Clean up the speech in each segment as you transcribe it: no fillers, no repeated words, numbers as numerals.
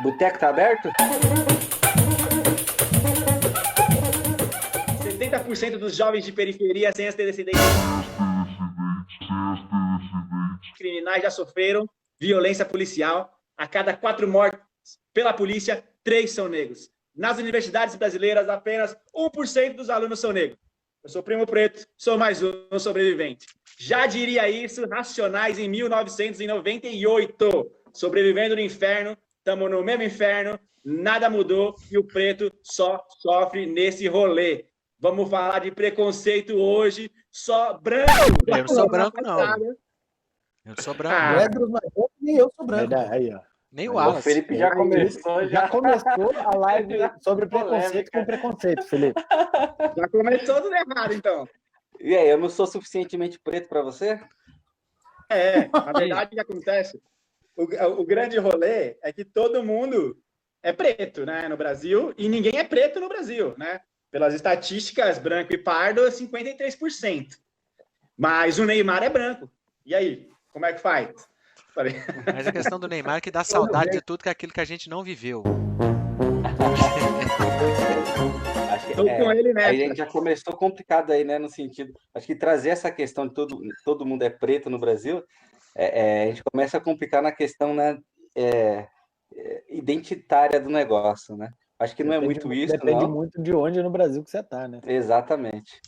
Boteco tá aberto? 70% dos jovens de periferia sem antecedentes criminais já sofreram violência policial. A cada 4 mortes pela polícia, 3 são negros. Nas universidades brasileiras, apenas 1% dos alunos são negros. Eu sou primo preto, sou mais um sobrevivente. Já diria isso Racionais em 1998. Sobrevivendo no inferno, estamos no mesmo inferno, nada mudou e o preto só sofre nesse rolê. Vamos falar de preconceito hoje, só branco. Eu não sou branco, não. Eu não sou branco. O Edros, nem eu sou branco. Aí, ó. Nem o O Wallace. Felipe já começou. Já começou a live sobre preconceito com preconceito, Felipe. Já começou tudo errado, então. E aí, eu não sou suficientemente preto para você? Na verdade, o que acontece? O grande rolê é que todo mundo é preto, né, no Brasil, e ninguém é preto no Brasil, né? Pelas estatísticas, branco e pardo, 53%. Mas o Neymar é branco. E aí, como é que faz? Falei. Mas a questão do Neymar é que dá saudade de tudo que é aquilo que a gente não viveu. Acho que, Tô com ele nessa. aí a gente já começou complicado aí, né? No sentido, acho que trazer essa questão de todo mundo é preto no Brasil, a gente começa a complicar na questão, né, identitária do negócio, né? Acho que não é muito isso, Depende não. muito de onde no Brasil que você tá, né? Exatamente.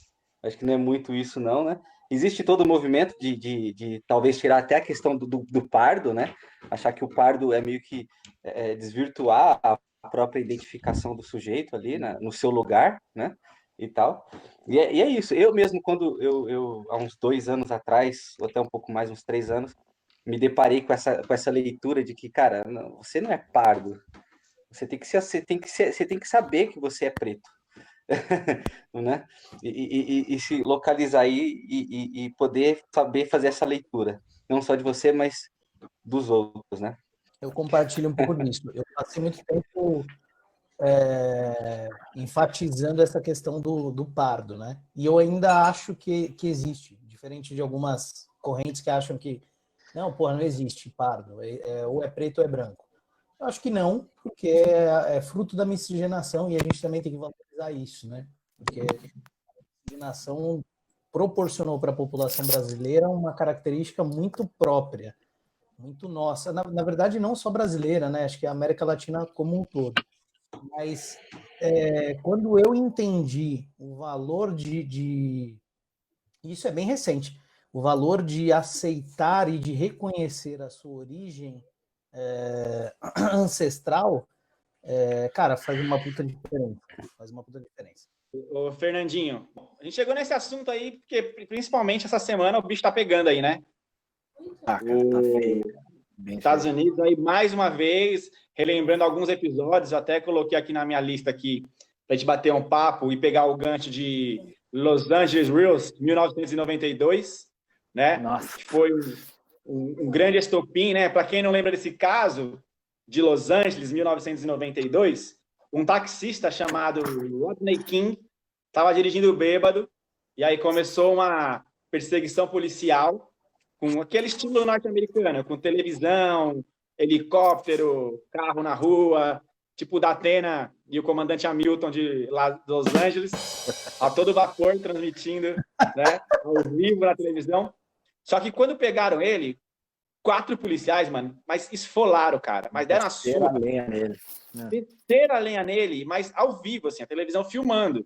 Acho que não é muito isso, não, né? Existe todo o movimento de talvez tirar até a questão do pardo, né? Achar que o pardo é meio que desvirtuar a própria identificação do sujeito ali, né? No seu lugar, né? E tal. E é isso. Eu mesmo, quando eu há uns 2 anos atrás, ou até um pouco mais, uns 3 anos, me deparei com essa leitura de que, cara, não, você não é pardo. Você tem que saber que você é preto. Né? E se localizar aí e poder saber fazer essa leitura, não só de você, mas dos outros, né? Eu compartilho um pouco disso. Eu passei muito tempo enfatizando essa questão do pardo, né? E eu ainda acho que existe, diferente de algumas correntes que acham que não, porra, não existe pardo, ou é preto ou é branco. Eu acho que não, porque é fruto da miscigenação e a gente também tem que valorizar isso, né? Porque a miscigenação proporcionou para a população brasileira uma característica muito própria, muito nossa. Na verdade, não só brasileira, né? Acho que a América Latina como um todo. Mas quando eu entendi o valor de... Isso é bem recente. O valor de aceitar e de reconhecer a sua origem ancestral, cara, faz uma puta diferença. Faz uma puta diferença. Ô, Fernandinho, a gente chegou nesse assunto aí porque, principalmente essa semana, o bicho tá pegando aí, né? Ah, cara, tá feio. Estados Unidos aí, mais uma vez, relembrando alguns episódios, eu até coloquei aqui na minha lista aqui, pra gente bater um papo e pegar o gancho de Los Angeles Reels, 1992, né? Nossa. Que foi um grande estopim, né? Para quem não lembra desse caso, de Los Angeles, 1992, um taxista chamado Rodney King estava dirigindo bêbado, e aí começou uma perseguição policial com aquele estilo norte-americano, com televisão, helicóptero, carro na rua, tipo da Atena e o comandante Hamilton de Los Angeles, a todo vapor, transmitindo, né, ao vivo na televisão. Só que quando pegaram ele, 4 policiais, mano, mas esfolaram o cara, mas deram a surra. Desceram a lenha nele, mas ao vivo, assim, a televisão filmando.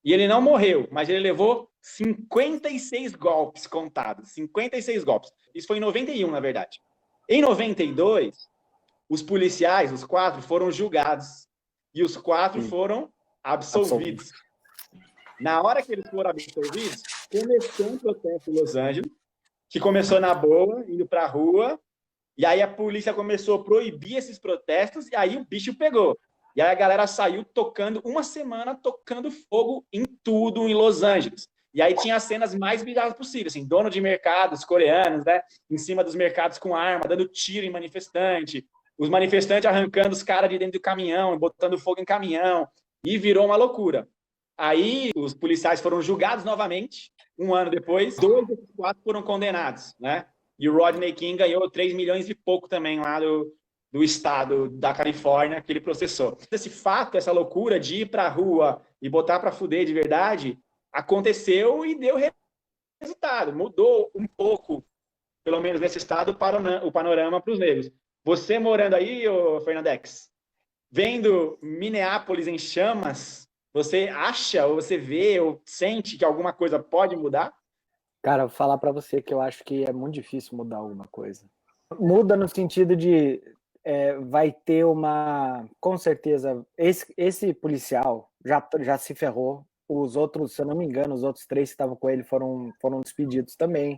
E ele não morreu, mas ele levou 56 golpes contados. 56 golpes. Isso foi em 91, na verdade. Em 92, os policiais, os 4, foram julgados. E os 4 foram absolvidos. Na hora que eles foram absolvidos, começou um protesto em Los Angeles, que começou na boa, indo para a rua, e aí a polícia começou a proibir esses protestos, e aí o bicho pegou. E aí a galera saiu tocando, uma semana tocando fogo em tudo em Los Angeles. E aí tinha as cenas mais bizarras possíveis, assim, dono de mercados coreanos, né, em cima dos mercados com arma, dando tiro em manifestante, os manifestantes arrancando os caras de dentro do caminhão, botando fogo em caminhão, e virou uma loucura. Aí os policiais foram julgados novamente, um ano depois, 2 desses 4 foram condenados, né? E o Rodney King ganhou 3 milhões e pouco também lá do do estado da Califórnia que ele processou. Esse fato, essa loucura de ir para a rua e botar para fuder de verdade, aconteceu e deu resultado. Mudou um pouco, pelo menos nesse estado, o panorama para os negros. Você morando aí, ô Fernandex, vendo Minneapolis em chamas, você acha, ou você vê, ou sente que alguma coisa pode mudar? Cara, vou falar para você que eu acho que é muito difícil mudar alguma coisa. Muda no sentido de vai ter com certeza, esse policial já se ferrou. Os outros, se eu não me engano, os outros 3 que estavam com ele foram despedidos também.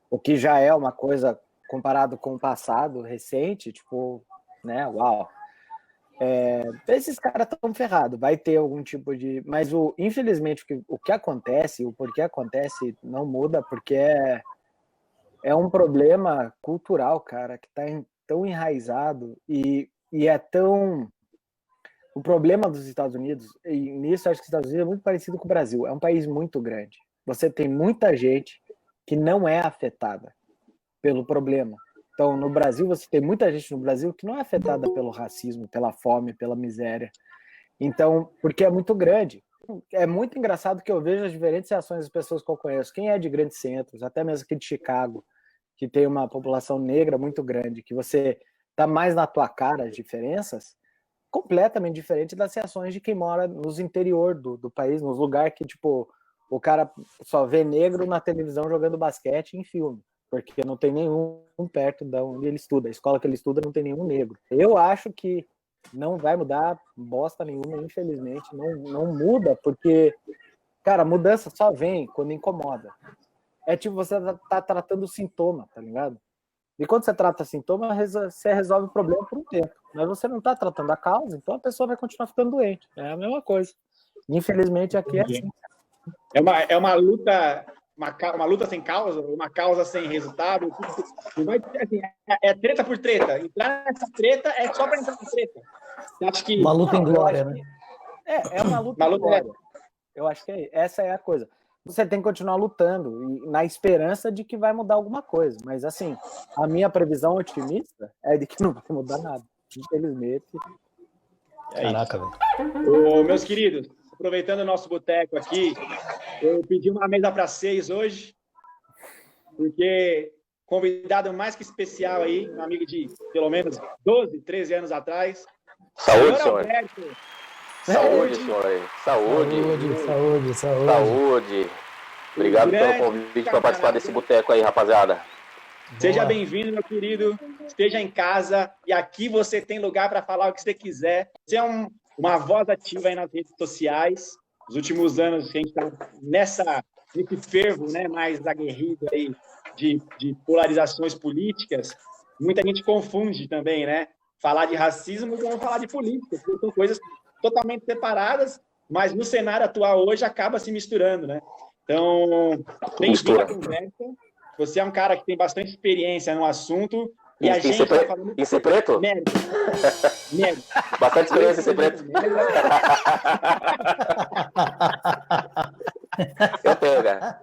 O que já é uma coisa comparado com o passado recente, tipo, né, uau. Esses caras estão ferrados, vai ter algum tipo de... Mas, infelizmente, o que acontece, o porquê acontece, não muda, porque é um problema cultural, cara, que está tão enraizado e é tão... O problema dos Estados Unidos, e nisso acho que os Estados Unidos é muito parecido com o Brasil, é um país muito grande. Você tem muita gente que não é afetada pelo problema. Então, no Brasil, você tem muita gente no Brasil que não é afetada pelo racismo, pela fome, pela miséria. Então, porque é muito grande. É muito engraçado que eu vejo as diferentes reações das pessoas que eu conheço. Quem é de grandes centros, até mesmo aqui de Chicago, que tem uma população negra muito grande, que você tá mais na tua cara as diferenças, completamente diferente das reações de quem mora nos interior do país, nos lugares que, tipo, o cara só vê negro na televisão jogando basquete em filme, porque não tem nenhum perto de onde ele estuda. A escola que ele estuda não tem nenhum negro. Eu acho que não vai mudar bosta nenhuma, infelizmente. Não muda, porque, cara, a mudança só vem quando incomoda. É tipo, você tá tratando o sintoma, tá ligado? E quando você trata sintoma, você resolve o problema por um tempo. Mas você não tá tratando a causa, então a pessoa vai continuar ficando doente. É a mesma coisa. Infelizmente, aqui é assim. É uma luta... Uma luta sem causa, uma causa sem resultado. Assim, é treta por treta. Entrar nessa treta é só para entrar na treta. Eu acho que, uma luta em glória, né? É uma luta em glória. Eu acho que essa é a coisa. Você tem que continuar lutando na esperança de que vai mudar alguma coisa. Mas, assim, a minha previsão otimista é de que não vai mudar nada. Infelizmente. Caraca, velho. Meus queridos, aproveitando o nosso boteco aqui, eu pedi uma mesa para 6 hoje, porque convidado mais que especial aí, um amigo de pelo menos 12, 13 anos atrás. Saúde, senhor. Alberto. Saúde, senhor. Saúde. Obrigado pelo convite para participar desse boteco aí, rapaziada. Seja bem-vindo, meu querido. Esteja em casa e aqui você tem lugar para falar o que você quiser. Você é uma voz ativa aí nas redes sociais. Os últimos anos que a gente está nesse fervo, né, mais aguerrido aí de polarizações políticas, muita gente confunde também, né? Falar de racismo com falar de política, porque são coisas totalmente separadas, mas no cenário atual hoje acaba se misturando, né? Então, bem-vindo à conversa. Você é um cara que tem bastante experiência no assunto. E a gente tá falando... Em ser preto? Mérito. Bastante experiência em ser preto. Eu tenho, cara.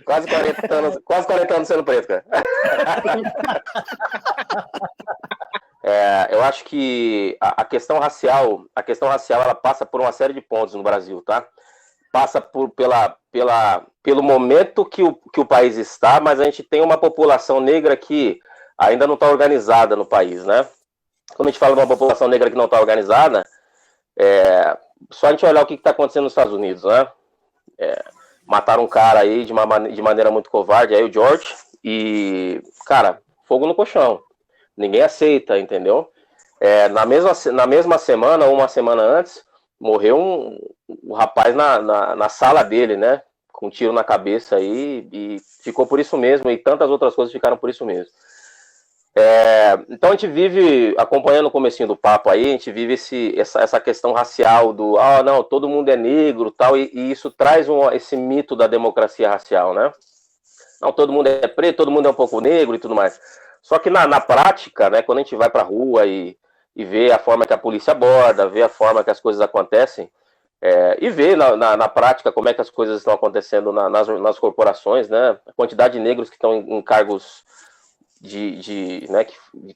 Quase 40 anos sendo preto, cara. Eu acho que a questão racial, ela passa por uma série de pontos no Brasil, tá? Passa pelo momento que o país está, mas a gente tem uma população negra que ainda não está organizada no país, né? Quando a gente fala de uma população negra que não está organizada, só a gente olhar o que está acontecendo nos Estados Unidos, né? Mataram um cara aí de maneira muito covarde, aí o George, e, cara, fogo no colchão. Ninguém aceita, entendeu? Na mesma semana, uma semana antes, morreu um rapaz na sala dele, né? Com um tiro na cabeça aí, e ficou por isso mesmo, e tantas outras coisas ficaram por isso mesmo. Então a gente vive, acompanhando o comecinho do papo aí, a gente vive essa questão racial do, não, todo mundo é negro, tal, e isso traz esse mito da democracia racial, né? Não, todo mundo é preto, todo mundo é um pouco negro e tudo mais. Só que na prática, né, quando a gente vai pra rua e vê a forma que a polícia aborda, vê a forma que as coisas acontecem, e vê na prática como é que as coisas estão acontecendo nas corporações, né? A quantidade de negros que estão em cargos né,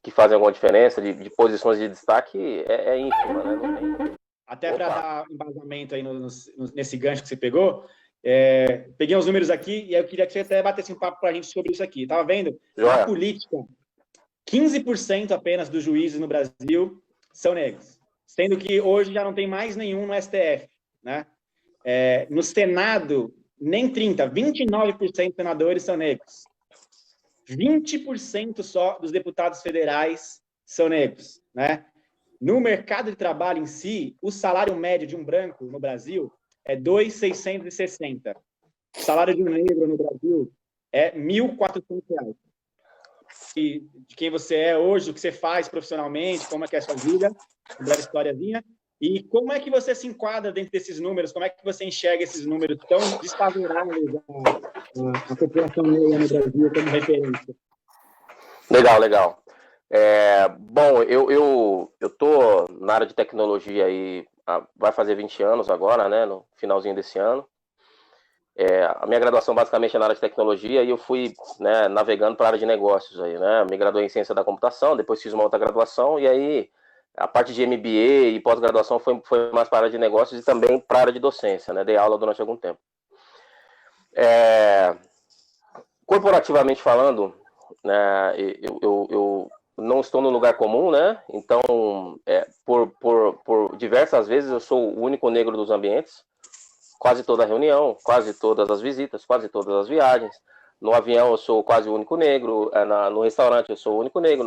que fazem alguma diferença, de posições de destaque, é ínfima, né? Não tem. Até para dar embasamento aí nesse gancho que você pegou, peguei uns números aqui e eu queria que você até batesse um papo para a gente sobre isso aqui. Estava vendo, na política, 15% apenas dos juízes no Brasil são negros, sendo que hoje já não tem mais nenhum no STF, né? No Senado, nem 30%, 29% dos senadores são negros. 20% só dos deputados federais são negros, né? No mercado de trabalho em si, o salário médio de um branco no Brasil é 2.660. O salário de um negro no Brasil é R$1.400. E de quem você é hoje, o que você faz profissionalmente, como é que é a sua vida, uma breve historiazinha. E como é que você se enquadra dentro desses números? Como é que você enxerga esses números tão desfavoráveis à população negra no Brasil como referência? Legal. Bom, eu tô na área de tecnologia aí, vai fazer 20 anos agora, né, no finalzinho desse ano. A minha graduação basicamente é na área de tecnologia e eu fui, né, navegando para a área de negócios aí, né, me graduei em ciência da computação, depois fiz uma outra graduação e aí a parte de MBA e pós-graduação foi mais para a área de negócios e também para a área de docência, né, dei aula durante algum tempo. Corporativamente falando, né, eu não estou no lugar comum, né? Então, por diversas vezes eu sou o único negro dos ambientes, quase toda reunião, quase todas as visitas, quase todas as viagens. No avião eu sou quase o único negro, no restaurante eu sou o único negro,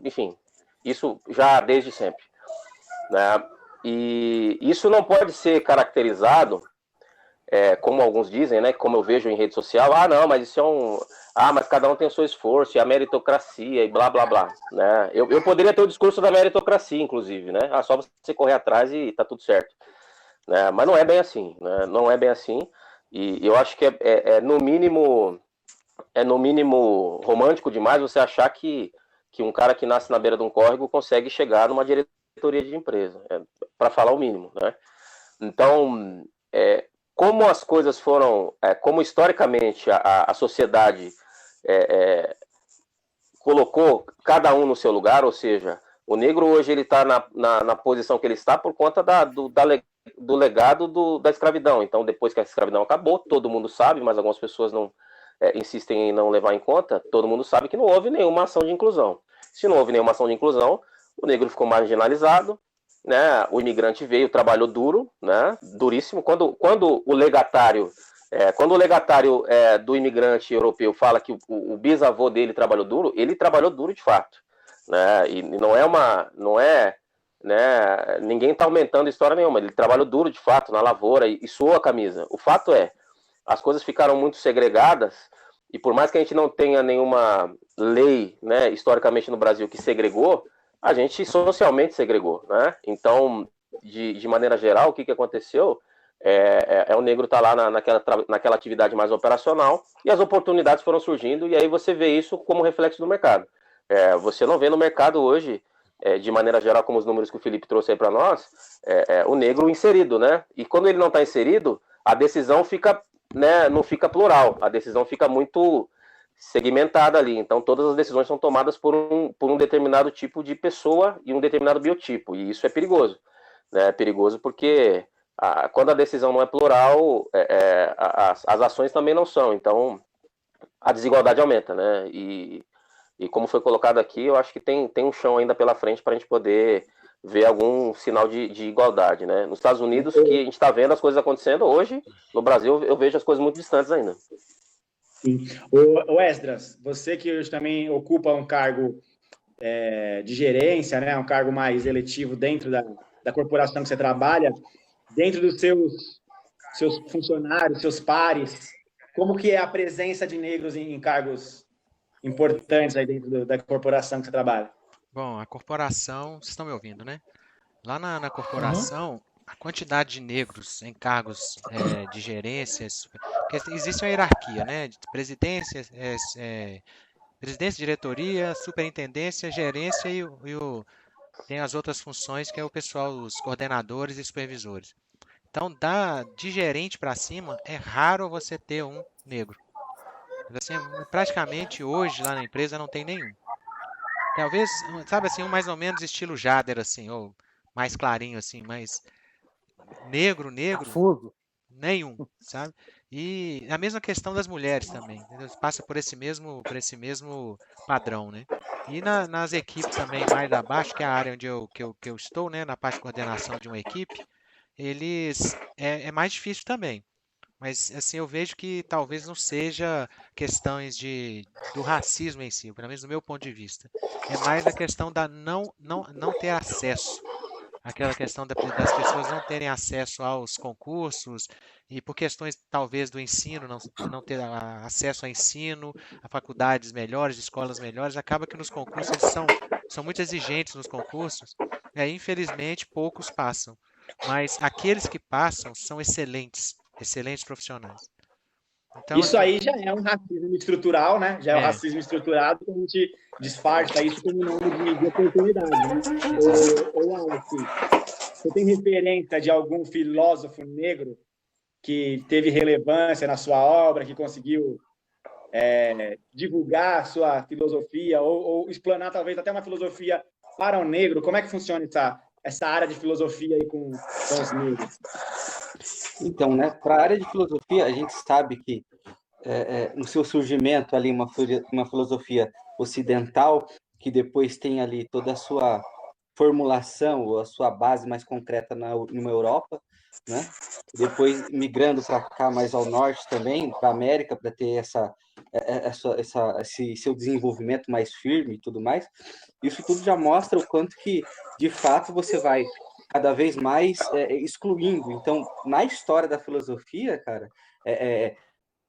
enfim, isso já desde sempre, né? E isso não pode ser caracterizado, como alguns dizem, né? Como eu vejo em rede social, não, mas isso mas cada um tem o seu esforço, e a meritocracia, e blá, blá, blá, né? Eu poderia ter o discurso da meritocracia, inclusive, né? Só você correr atrás e tá tudo certo, né? Mas não é bem assim, né? Não é bem assim, e eu acho que no mínimo romântico demais você achar que um cara que nasce na beira de um córrego consegue chegar numa diretoria de empresa, para falar o mínimo, né? Então, como as coisas foram, como historicamente a sociedade colocou cada um no seu lugar, ou seja, o negro hoje ele está na posição que ele está por conta do legado da escravidão. Então, depois que a escravidão acabou, todo mundo sabe, mas algumas pessoas não insistem em não levar em conta, todo mundo sabe que não houve nenhuma ação de inclusão. Se não houve nenhuma ação de inclusão, o negro ficou marginalizado, né? O imigrante veio, trabalhou duro, né? Duríssimo. Quando o legatário do imigrante europeu fala que o bisavô dele trabalhou duro, ele trabalhou duro de fato, né? E não é, né? Ninguém está aumentando história nenhuma. Ele trabalhou duro de fato na lavoura e suou a camisa. O fato as coisas ficaram muito segregadas e por mais que a gente não tenha nenhuma lei, né, historicamente no Brasil que segregou, a gente socialmente segregou, né? Então, de maneira geral, o que aconteceu o negro tá lá naquela atividade mais operacional e as oportunidades foram surgindo e aí você vê isso como reflexo do mercado. Você não vê no mercado hoje, de maneira geral, como os números que o Felipe trouxe aí para nós, o negro inserido, né? E quando ele não está inserido, a decisão fica, né, não fica plural, a decisão fica muito segmentada ali. Então, todas as decisões são tomadas por um determinado tipo de pessoa e um determinado biotipo. E isso é perigoso. Né? É perigoso porque quando a decisão não é plural, as ações também não são. Então, a desigualdade aumenta. Né? E como foi colocado aqui, eu acho que tem um chão ainda pela frente para a gente poder ver algum sinal de igualdade. Né? Nos Estados Unidos, que a gente está vendo as coisas acontecendo hoje, no Brasil eu vejo as coisas muito distantes ainda. Sim. O Esdras, você que hoje também ocupa um cargo de gerência, né, um cargo mais eletivo dentro da corporação que você trabalha, dentro dos seus funcionários, seus pares, como que é a presença de negros em cargos importantes aí dentro da corporação que você trabalha? Bom, a corporação, vocês estão me ouvindo, né? Lá na corporação, a quantidade de negros em cargos de gerências, porque existe uma hierarquia, né? De presidência, presidência, diretoria, superintendência, gerência tem as outras funções que é o pessoal, os coordenadores e supervisores. Então, de gerente para cima, é raro você ter um negro. Mas, assim, praticamente hoje lá na empresa não tem nenhum. Talvez, sabe assim, um mais ou menos estilo Jader, assim, ou mais clarinho, assim, mas negro, Cafuso. nenhum, sabe? E a mesma questão das mulheres também, entendeu? Passa por esse mesmo padrão, né? E nas equipes também mais abaixo, que é a área onde que eu estou, né? Na parte de coordenação de uma equipe, é mais difícil também. Mas assim, eu vejo que talvez não seja questões do racismo em si, pelo menos do meu ponto de vista. É mais a questão da não ter acesso. Aquela questão das pessoas não terem acesso aos concursos e por questões talvez do ensino, não ter acesso a ensino, a faculdades melhores, escolas melhores, acaba que nos concursos eles são muito exigentes nos concursos, e aí infelizmente poucos passam. Mas aqueles que passam são excelentes profissionais. Então, Isso assim, aí já é um racismo estrutural, né? Já é o racismo estruturado que a gente disfarça isso como nome de oportunidade, né? Ou Alex, você tem referência de algum filósofo negro que teve relevância na sua obra, que conseguiu divulgar a sua filosofia ou explanar talvez até uma filosofia para o negro? Como é que funciona essa área de filosofia aí com os negros? Então, né, para a área de filosofia, a gente sabe que no seu surgimento ali uma filosofia ocidental, que depois tem ali toda a sua formulação, ou a sua base mais concreta numa Europa, né? Depois migrando para cá mais ao norte também, para a América, para ter esse seu desenvolvimento mais firme e tudo mais. Isso tudo já mostra o quanto que, de fato, você vai cada vez mais excluindo. Então, na história da filosofia, cara,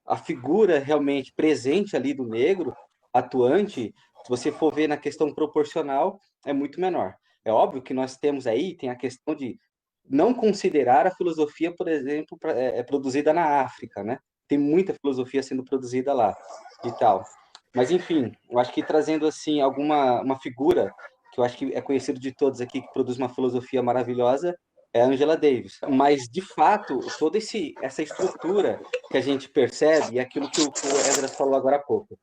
a figura realmente presente ali do negro, atuante, se você for ver na questão proporcional, é muito menor. É óbvio que nós temos aí, tem a questão de não considerar a filosofia, por exemplo, produzida na África, né? Tem muita filosofia sendo produzida lá e tal. Mas, enfim, eu acho que trazendo, assim, uma figura que eu acho que é conhecido de todos aqui, que produz uma filosofia maravilhosa, é a Angela Davis. Mas, de fato, toda essa estrutura que a gente percebe, e aquilo que o Esdras falou agora há pouco,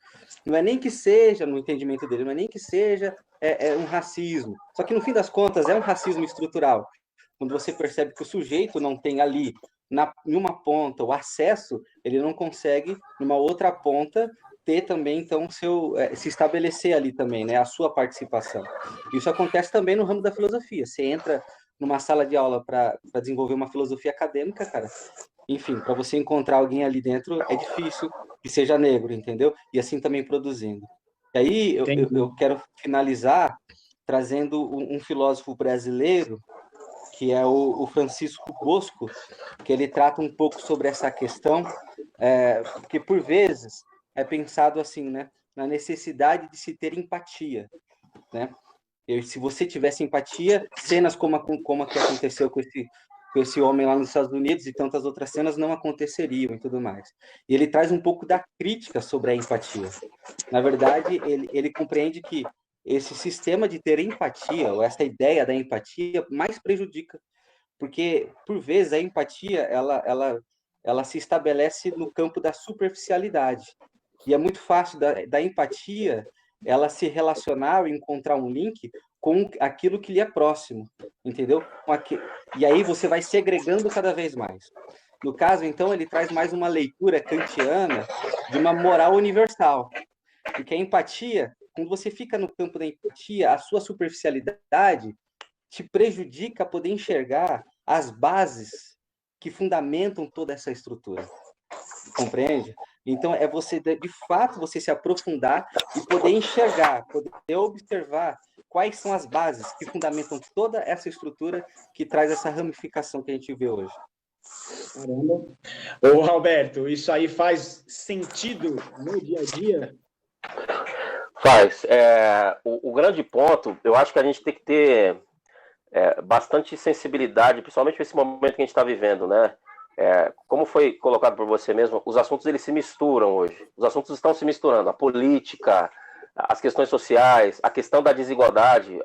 não é nem que seja, no entendimento dele, não é nem que seja um racismo, só que, no fim das contas, é um racismo estrutural. Quando você percebe que o sujeito não tem ali, em uma ponta, o acesso, ele não consegue, numa outra ponta, ter também, então, se estabelecer ali também, né, a sua participação. Isso acontece também no ramo da filosofia. Você entra numa sala de aula para desenvolver uma filosofia acadêmica, cara, enfim, para você encontrar alguém ali dentro é difícil que seja negro, entendeu? E assim também produzindo. E aí eu quero finalizar trazendo um filósofo brasileiro, que é o Francisco Bosco, que ele trata um pouco sobre essa questão, porque por vezes é pensado assim, né, na necessidade de se ter empatia, né? Se você tivesse empatia, cenas como a que aconteceu com esse homem lá nos Estados Unidos e tantas outras cenas não aconteceriam e tudo mais. E ele traz um pouco da crítica sobre a empatia. Na verdade, ele compreende que esse sistema de ter empatia, ou essa ideia da empatia, mais prejudica. Porque, por vezes, a empatia, ela se estabelece no campo da superficialidade. E é muito fácil da empatia ela se relacionar, encontrar um link com aquilo que lhe é próximo, entendeu? E aí você vai segregando cada vez mais. No caso, então, ele traz mais uma leitura kantiana de uma moral universal. Porque a empatia, quando você fica no campo da empatia, a sua superficialidade te prejudica a poder enxergar as bases que fundamentam toda essa estrutura. Compreende? Então, é você, de fato, você se aprofundar e poder enxergar, poder observar quais são as bases que fundamentam toda essa estrutura que traz essa ramificação que a gente vê hoje. Caramba. Ô, Alberto, isso aí faz sentido no dia a dia? Faz. O grande ponto, eu acho que a gente tem que ter bastante sensibilidade, principalmente nesse momento que a gente está vivendo, né? Como foi colocado por você mesmo, os assuntos eles se misturam hoje. Os assuntos estão se misturando. A política, as questões sociais, a questão da desigualdade.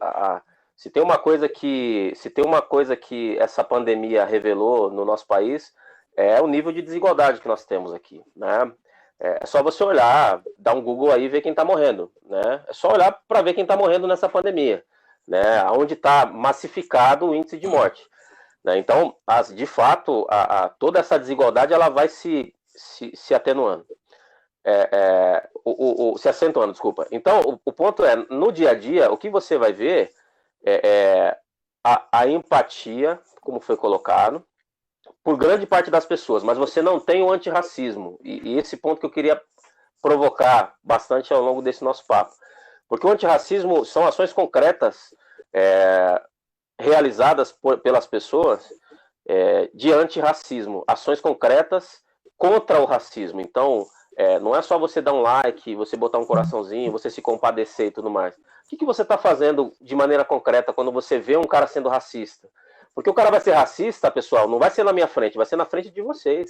Se tem uma coisa que essa pandemia revelou no nosso país, é o nível de desigualdade que nós temos aqui, né? É só você olhar, dar um Google aí e ver quem está morrendo, né? É só olhar para ver quem está morrendo nessa pandemia, né? Onde está massificado o índice de morte, né? Então, de fato, toda essa desigualdade ela vai se atenuando. Se acentuando, desculpa. Então, o ponto é, no dia a dia, o que você vai ver é a empatia, como foi colocado, por grande parte das pessoas, mas você não tem o antirracismo. E esse ponto que eu queria provocar bastante ao longo desse nosso papo. Porque o antirracismo são ações concretas realizadas pelas pessoas de antirracismo, ações concretas contra o racismo. Então, não é só você dar um like, você botar um coraçãozinho, você se compadecer e tudo mais. O que você está fazendo de maneira concreta quando você vê um cara sendo racista? Porque o cara vai ser racista, pessoal, não vai ser na minha frente, vai ser na frente de vocês.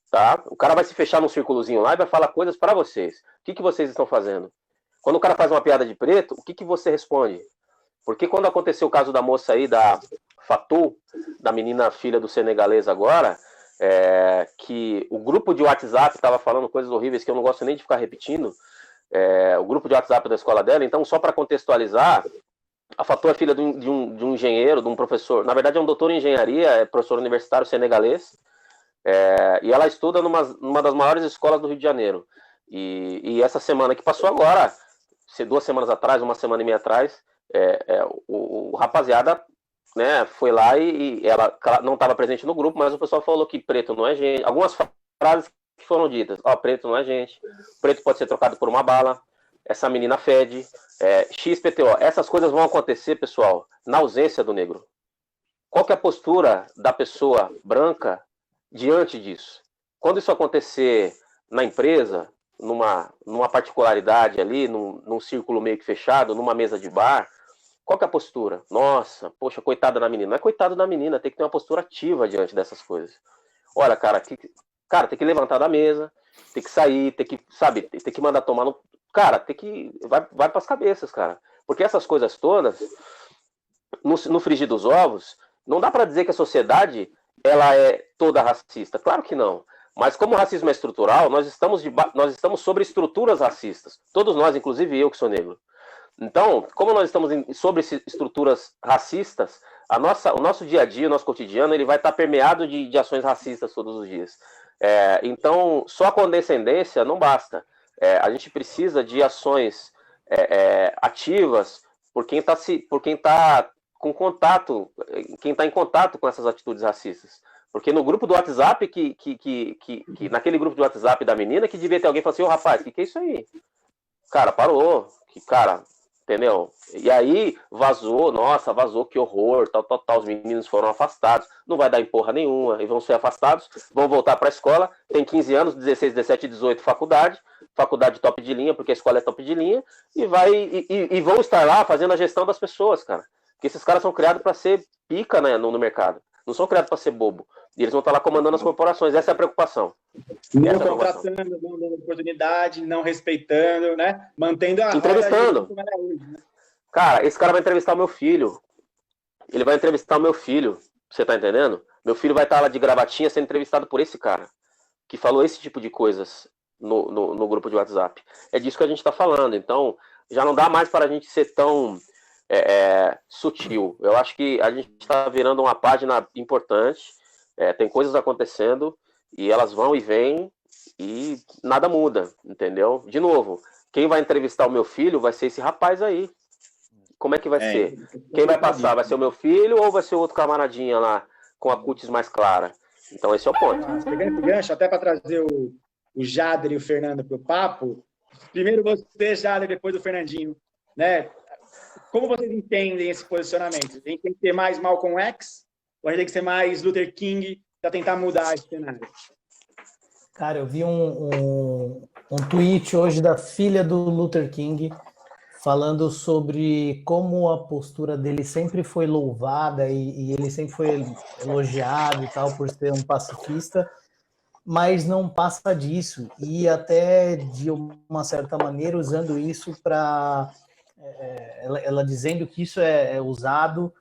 Tá? O cara vai se fechar num círculozinho lá e vai falar coisas para vocês. O que vocês estão fazendo? Quando o cara faz uma piada de preto, o que você responde? Porque quando aconteceu o caso da moça aí, da Fatou, da menina filha do senegalês agora, que o grupo de WhatsApp estava falando coisas horríveis que eu não gosto nem de ficar repetindo, o grupo de WhatsApp da escola dela. Então, só para contextualizar, a Fatou é filha de um engenheiro, de um professor, na verdade é um doutor em engenharia, é professor universitário senegalês, e ela estuda numa das maiores escolas do Rio de Janeiro. E essa semana que passou agora, 2 semanas atrás, 1 semana e meia atrás, o rapaziada, né, foi lá e ela não estava presente no grupo, mas o pessoal falou que preto não é gente. Algumas frases que foram ditas: preto não é gente, preto pode ser trocado por uma bala, essa menina fede, XPTO. Essas coisas vão acontecer, pessoal, na ausência do negro. Qual que é a postura da pessoa branca diante disso? Quando isso acontecer na empresa, numa particularidade ali, num círculo meio que fechado, numa mesa de bar, qual que é a postura? Nossa, poxa, coitada da menina. Não é coitado da menina, tem que ter uma postura ativa diante dessas coisas. Olha, cara, tem que levantar da mesa, tem que sair, tem que mandar tomar no... Cara, vai pras cabeças, cara. Porque essas coisas todas, no frigir dos ovos, não dá para dizer que a sociedade ela é toda racista. Claro que não. Mas como o racismo é estrutural, nós estamos sobre estruturas racistas. Todos nós, inclusive eu que sou negro. Então, como nós estamos sobre estruturas racistas, o nosso dia a dia, o nosso cotidiano, ele vai estar permeado de ações racistas todos os dias. Então, só a condescendência não basta. A gente precisa de ações ativas por quem está com contato, quem está em contato com essas atitudes racistas. Porque no grupo do WhatsApp, naquele grupo de WhatsApp da menina, que devia ter alguém falando assim: rapaz, o que é isso aí? Cara, parou. Cara, entendeu? E aí vazou, que horror, tal, os meninos foram afastados, não vai dar em porra nenhuma, e vão ser afastados, vão voltar para a escola, tem 15 anos, 16, 17, 18, faculdade top de linha, porque a escola é top de linha, e vão estar lá fazendo a gestão das pessoas, cara. Porque esses caras são criados para ser pica, né, no mercado, não são criados para ser bobo. E eles vão estar lá comandando as corporações, essa é a preocupação. Não contratando, não dando oportunidade, não respeitando, né? Mantendo a entrevistando. Como ela é hoje, né? Cara, esse cara vai entrevistar o meu filho. Ele vai entrevistar o meu filho. Você tá entendendo? Meu filho vai estar lá de gravatinha sendo entrevistado por esse cara, que falou esse tipo de coisas no grupo de WhatsApp. É disso que a gente tá falando. Então, já não dá mais para a gente ser tão sutil. Eu acho que a gente está virando uma página importante. Tem coisas acontecendo e elas vão e vêm e nada muda, entendeu? De novo, quem vai entrevistar o meu filho vai ser esse rapaz aí. Como é que vai ser? Quem vai passar? Vai ser o meu filho ou vai ser outro camaradinha lá com a cutis mais clara? Então esse é o ponto. Pegando esse gancho, até para trazer o Jader e o Fernando para o papo, primeiro você, Jader, depois do Fernandinho, né? Como vocês entendem esse posicionamento? A gente tem que ter mais Malcolm X ou a gente tem que ser mais Luther King para tentar mudar esse cenário? Cara, eu vi um tweet hoje da filha do Luther King falando sobre como a postura dele sempre foi louvada e ele sempre foi elogiado e tal por ser um pacifista, mas não passa disso, e até de uma certa maneira usando isso para... ela dizendo que isso é usado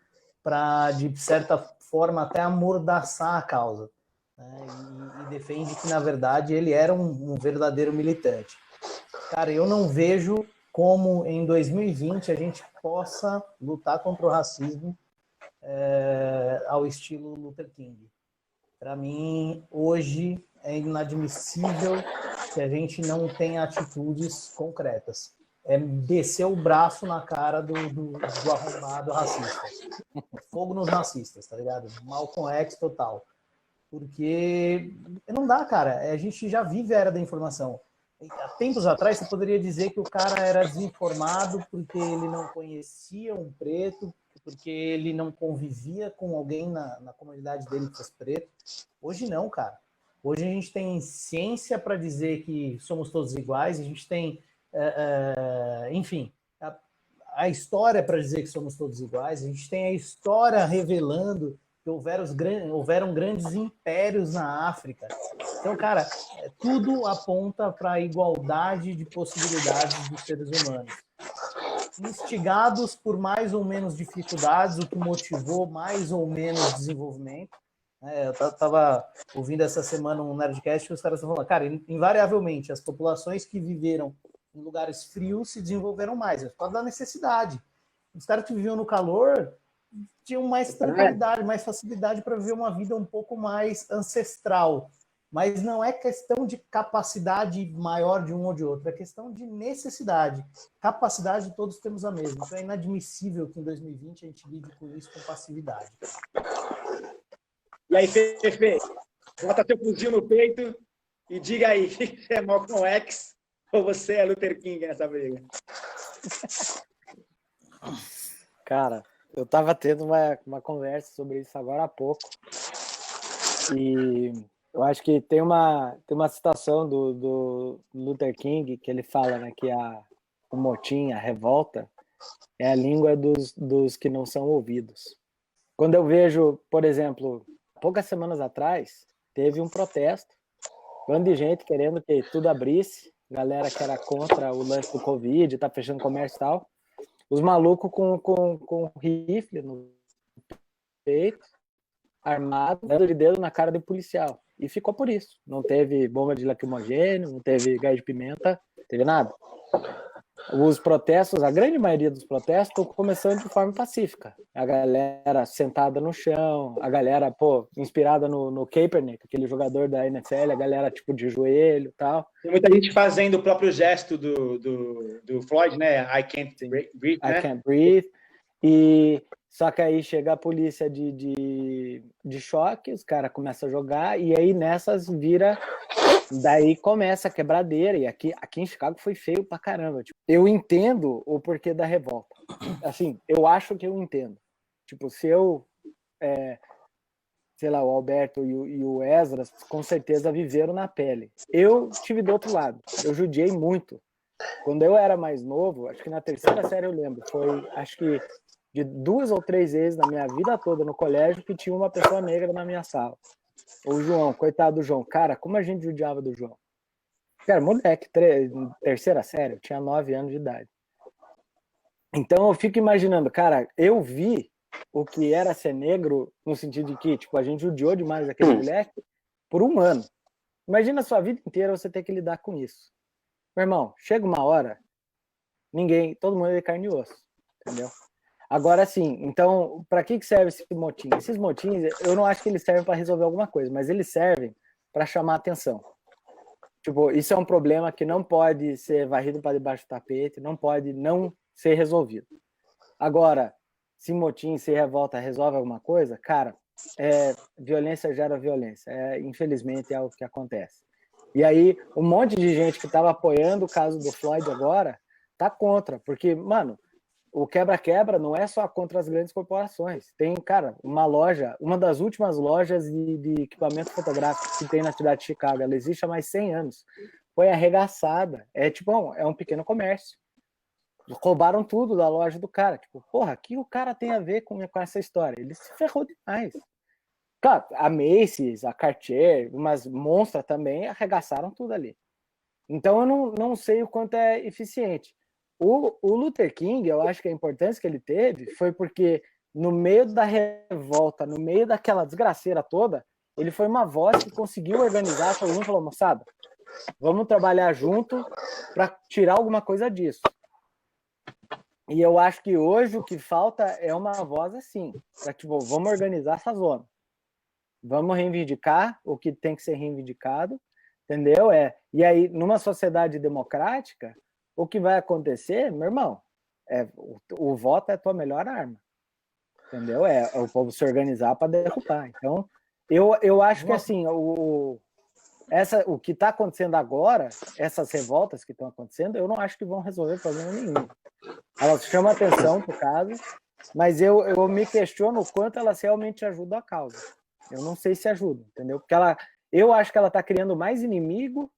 para, de certa forma, até amordaçar a causa. né, e defende que, na verdade, ele era um verdadeiro militante. Cara, eu não vejo como em 2020 a gente possa lutar contra o racismo ao estilo Luther King. Para mim, hoje é inadmissível que a gente não tenha atitudes concretas. É descer o braço na cara do arrombado racista. Fogo nos racistas, tá ligado? Malcolm X total. Porque não dá, cara. A gente já vive a era da informação. Há tempos atrás, você poderia dizer que o cara era desinformado porque ele não conhecia um preto, porque ele não convivia com alguém na comunidade dele que fosse preto. Hoje não, cara. Hoje a gente tem ciência para dizer que somos todos iguais, a gente tem, enfim, a história para dizer que somos todos iguais, a gente tem a história revelando que houveram grandes impérios na África. Então, cara, tudo aponta para a igualdade de possibilidades dos seres humanos. Instigados por mais ou menos dificuldades, o que motivou mais ou menos desenvolvimento. Eu estava ouvindo essa semana um Nerdcast e os caras estão falando, cara, invariavelmente, as populações que viveram em lugares frios se desenvolveram mais, por causa da necessidade. Os caras que viviam no calor tinham mais tranquilidade, mais facilidade para viver uma vida um pouco mais ancestral. Mas não é questão de capacidade maior de um ou de outro, é questão de necessidade. Capacidade todos temos a mesma. Então é inadmissível que em 2020 a gente lide com isso com passividade. E aí, Fefe, bota teu fuzil no peito e diga aí, você é Malcolm X ou você é Luther King nessa briga? Cara, eu tava tendo uma conversa sobre isso agora há pouco. E eu acho que tem uma citação do Luther King que ele fala, né, que o motim, a revolta, é a língua dos que não são ouvidos. Quando eu vejo, por exemplo, poucas semanas atrás, teve um protesto, um bando de gente querendo que tudo abrisse, galera que era contra o lance do Covid, tá fechando comércio e tal, os malucos com rifle no peito, armado, dando de dedo na cara do policial. E ficou por isso. Não teve bomba de lacrimogênio, não teve gás de pimenta, não teve nada. Os protestos, a grande maioria dos protestos estão começando de forma pacífica. A galera sentada no chão, a galera, inspirada no Kaepernick, aquele jogador da NFL, a galera, tipo, de joelho e tal. Tem muita gente fazendo o próprio gesto do Floyd, né? I can't breathe, né? I can't breathe. E só que aí chega a polícia de choque, os caras começam a jogar, e aí nessas vira... Daí começa a quebradeira, e aqui em Chicago foi feio pra caramba. Tipo, eu entendo o porquê da revolta. Assim, eu acho que eu entendo. Tipo, se eu... sei lá, o Alberto e o Esdras com certeza viveram na pele. Eu tive do outro lado. Eu judiei muito. Quando eu era mais novo, acho que na terceira série eu lembro, foi, acho que de 2 ou 3 vezes na minha vida toda no colégio que tinha uma pessoa negra na minha sala. O João, coitado do João. Cara, como a gente judiava do João. Cara, moleque, terceira série, eu tinha 9 anos de idade. Então eu fico imaginando, cara, eu vi o que era ser negro no sentido de que, tipo, a gente judiou demais daquele moleque por 1 ano. Imagina a sua vida inteira você ter que lidar com isso. Meu irmão, chega uma hora, todo mundo é de carne e osso, entendeu? Agora sim, então, para que serve esse motim? Esses motins, eu não acho que eles servem para resolver alguma coisa, mas eles servem para chamar atenção. Tipo, isso é um problema que não pode ser varrido para debaixo do tapete, não pode não ser resolvido. Agora, se motim, se revolta resolve alguma coisa, cara, violência gera violência. Infelizmente é o que acontece. E aí, um monte de gente que estava apoiando o caso do Floyd agora tá contra, porque, mano, o quebra-quebra não é só contra as grandes corporações. Tem, cara, uma das últimas lojas de equipamento fotográfico que tem na cidade de Chicago, ela existe há mais 100 anos. Foi arregaçada. É um pequeno comércio. Roubaram tudo da loja do cara. Tipo, porra, o que o cara tem a ver com essa história? Ele se ferrou demais. Claro, a Macy's, a Cartier, umas monstras também arregaçaram tudo ali. Então eu não sei o quanto é eficiente. O Luther King, eu acho que a importância que ele teve foi porque no meio da revolta, no meio daquela desgraceira toda, ele foi uma voz que conseguiu organizar todo mundo e falou, moçada, vamos trabalhar junto para tirar alguma coisa disso. E eu acho que hoje o que falta é uma voz assim, pra, tipo, vamos organizar essa zona. Vamos reivindicar o que tem que ser reivindicado, entendeu? E aí, numa sociedade democrática, o que vai acontecer, meu irmão, o voto é a tua melhor arma, entendeu? É o povo se organizar para derrubar. Então, eu acho que assim, o que está acontecendo agora, essas revoltas que estão acontecendo, eu não acho que vão resolver problema nenhum. Elas chamam atenção para o caso, mas eu me questiono o quanto elas realmente ajudam a causa. Eu não sei se ajudam, entendeu? Porque eu acho que ela está criando mais inimigo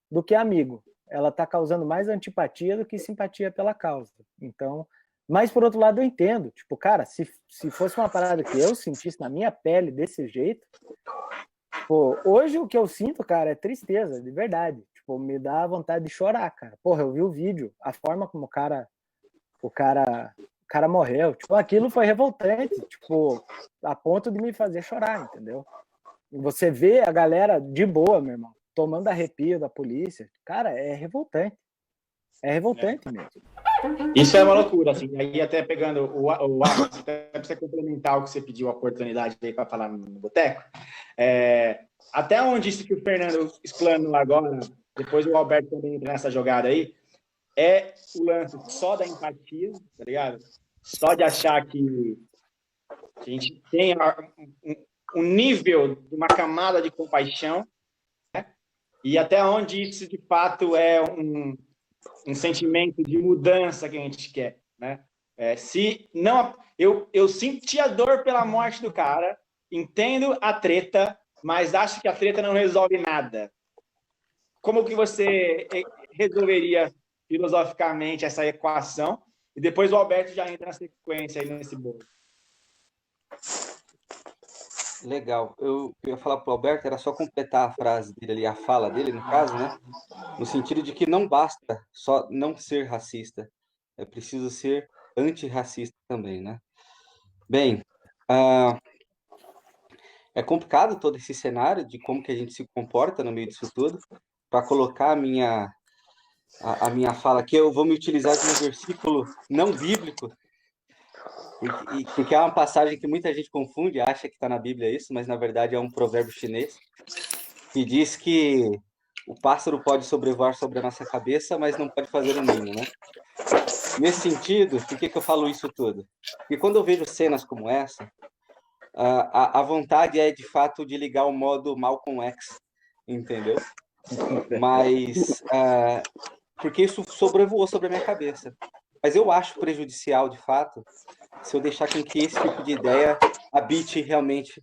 do que amigo. Ela está causando mais antipatia do que simpatia pela causa. Então, mas por outro lado eu entendo. Tipo, cara, se fosse uma parada que eu sentisse na minha pele desse jeito, pô, hoje o que eu sinto, cara, é tristeza, de verdade. Tipo, me dá vontade de chorar, cara. Porra, eu vi o vídeo, a forma como o cara morreu. Tipo, aquilo foi revoltante, tipo, a ponto de me fazer chorar, entendeu? E você vê a galera de boa, meu irmão, tomando arrepio da polícia. Cara, é revoltante. É revoltante mesmo. Isso é uma loucura, assim. Aí até pegando o Alex, até para você complementar o que você pediu a oportunidade aí para falar no boteco, até onde isso que o Fernando explanou agora, depois o Alberto também entra nessa jogada aí, é o lance só da empatia, tá ligado? Só de achar que a gente tem um nível de uma camada de compaixão, né? E até onde isso de fato é um sentimento de mudança que a gente quer, né? Se não, eu senti a dor pela morte do cara, entendo a treta, mas acho que a treta não resolve nada. Como que você resolveria filosoficamente essa equação? E depois o Alberto já entra na sequência aí nesse bolo. Legal. Eu ia falar para o Alberto, era só completar a frase dele ali, a fala dele, no caso, né? No sentido de que não basta só não ser racista, é preciso ser antirracista também, né? Bem, é complicado todo esse cenário de como que a gente se comporta no meio disso tudo. Para colocar a minha fala aqui, eu vou me utilizar de um versículo não bíblico, porque é uma passagem que muita gente confunde, acha que está na Bíblia isso, mas na verdade é um provérbio chinês, que diz que o pássaro pode sobrevoar sobre a nossa cabeça, mas não pode fazer o ninho, né? Nesse sentido, por que eu falo isso tudo? Porque quando eu vejo cenas como essa, a vontade é de fato de ligar o modo Malcolm X, entendeu? Mas porque isso sobrevoou sobre a minha cabeça. Mas eu acho prejudicial, de fato, se eu deixar com que esse tipo de ideia habite realmente,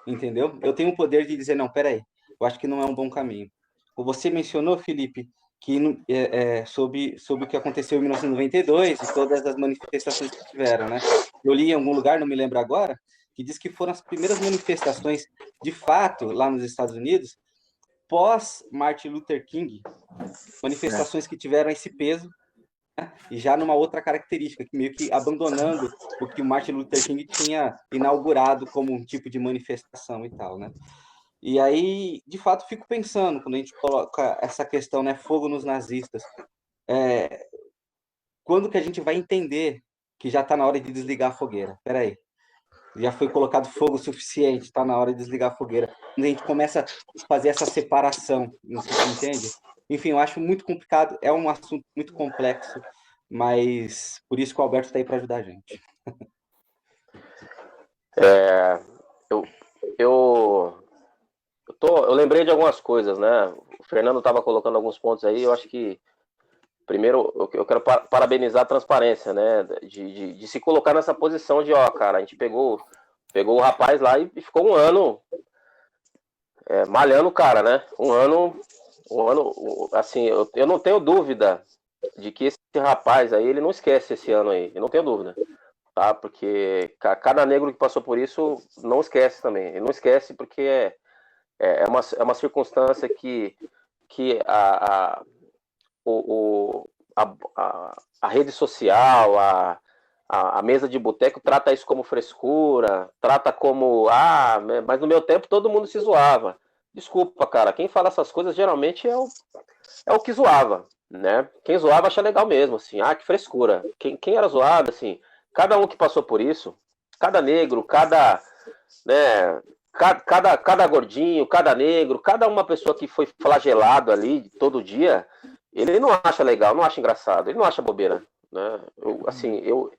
entendeu? Eu tenho o poder de dizer, não, peraí, eu acho que não é um bom caminho. Você mencionou, Felipe, que sobre o que aconteceu em 1992 e todas as manifestações que tiveram, né? Eu li em algum lugar, não me lembro agora, que diz que foram as primeiras manifestações, de fato, lá nos Estados Unidos, pós Martin Luther King, manifestações que tiveram esse peso, né? E já numa outra característica, que meio que abandonando o que o Martin Luther King tinha inaugurado como um tipo de manifestação e tal, né? E aí, de fato, fico pensando, quando a gente coloca essa questão, né, fogo nos nazistas, quando que a gente vai entender que já está na hora de desligar a fogueira? Peraí, já foi colocado fogo suficiente, está na hora de desligar a fogueira. Quando a gente começa a fazer essa separação, entende? Enfim, eu acho muito complicado, é um assunto muito complexo, mas por isso que o Alberto está aí para ajudar a gente. Eu lembrei de algumas coisas, né? O Fernando estava colocando alguns pontos aí, eu acho que primeiro, eu quero parabenizar a transparência, né? De se colocar nessa posição de, ó, cara, a gente pegou o rapaz lá e ficou um ano malhando o cara, né? Um ano, assim, eu não tenho dúvida de que esse rapaz aí, ele não esquece esse ano aí, eu não tenho dúvida, tá? Porque cada negro que passou por isso não esquece também, ele não esquece porque é uma circunstância que a rede social, a mesa de boteco trata isso como frescura, trata como, mas no meu tempo todo mundo se zoava. Desculpa, cara, quem fala essas coisas geralmente é o que zoava, né? Quem zoava acha legal mesmo, assim, que frescura. Quem era zoado, assim, cada um que passou por isso, cada negro, né, cada gordinho, cada negro, cada uma pessoa que foi flagelado ali todo dia, ele não acha legal, não acha engraçado, ele não acha bobeira, né?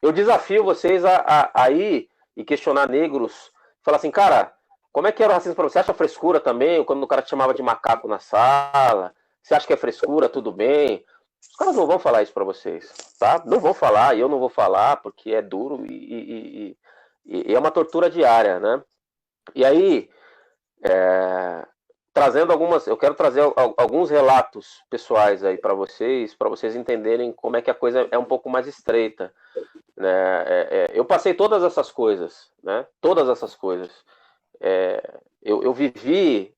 Eu desafio vocês a ir e questionar negros, falar assim, cara, como é que era o racismo pra você? Você acha frescura também, quando o cara te chamava de macaco na sala? Você acha que é frescura, tudo bem? Os caras não vão falar isso pra vocês, tá? Não vão falar, e eu não vou falar, porque é duro e é uma tortura diária, né? E aí, eu quero trazer alguns relatos pessoais aí para vocês entenderem como é que a coisa é um pouco mais estreita, né? Eu passei todas essas coisas, né? Todas essas coisas. Eu vi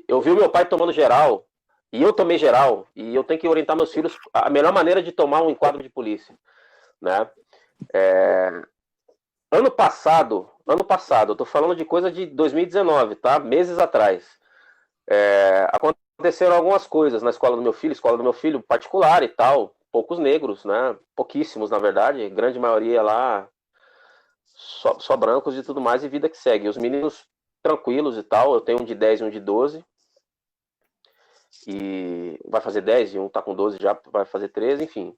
o meu pai tomando geral, e eu tomei geral, e eu tenho que orientar meus filhos a melhor maneira de tomar um enquadro de polícia, né? Ano passado, eu tô falando de coisa de 2019, tá? Meses atrás. Aconteceram algumas coisas na escola do meu filho particular e tal, poucos negros, né? Pouquíssimos, na verdade, grande maioria lá, só brancos e tudo mais, e vida que segue. Os meninos tranquilos e tal, eu tenho um de 10 e um de 12, e vai fazer 10, e um tá com 12 já, vai fazer 13, enfim.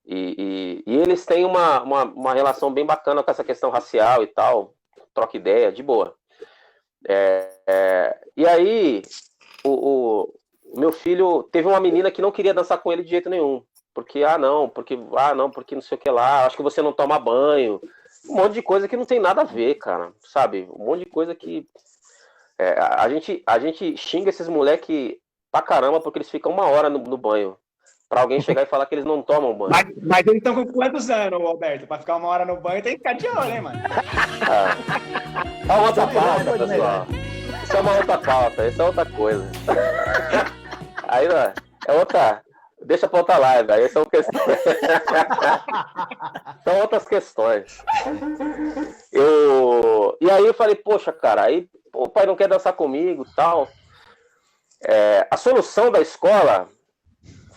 E eles têm uma relação bem bacana com essa questão racial e tal, troca ideia, de boa. E aí, o meu filho teve uma menina que não queria dançar com ele de jeito nenhum. Porque não sei o que lá, acho que você não toma banho. Um monte de coisa que não tem nada a ver, cara, sabe? Um monte de coisa que... a gente xinga esses moleque pra caramba porque eles ficam 1 hora no banho. Pra alguém chegar e falar que eles não tomam banho. Mas eles estão com quantos anos, Alberto? Pra ficar 1 hora no banho tem que ficar de olho, hein, mano? É uma outra pauta, pessoal. Isso é uma outra pauta, isso é outra coisa. Aí é outra. Deixa pra outra live, aí são questões. São outras questões. E aí eu falei, poxa, cara, aí o pai não quer dançar comigo e tal. A solução da escola.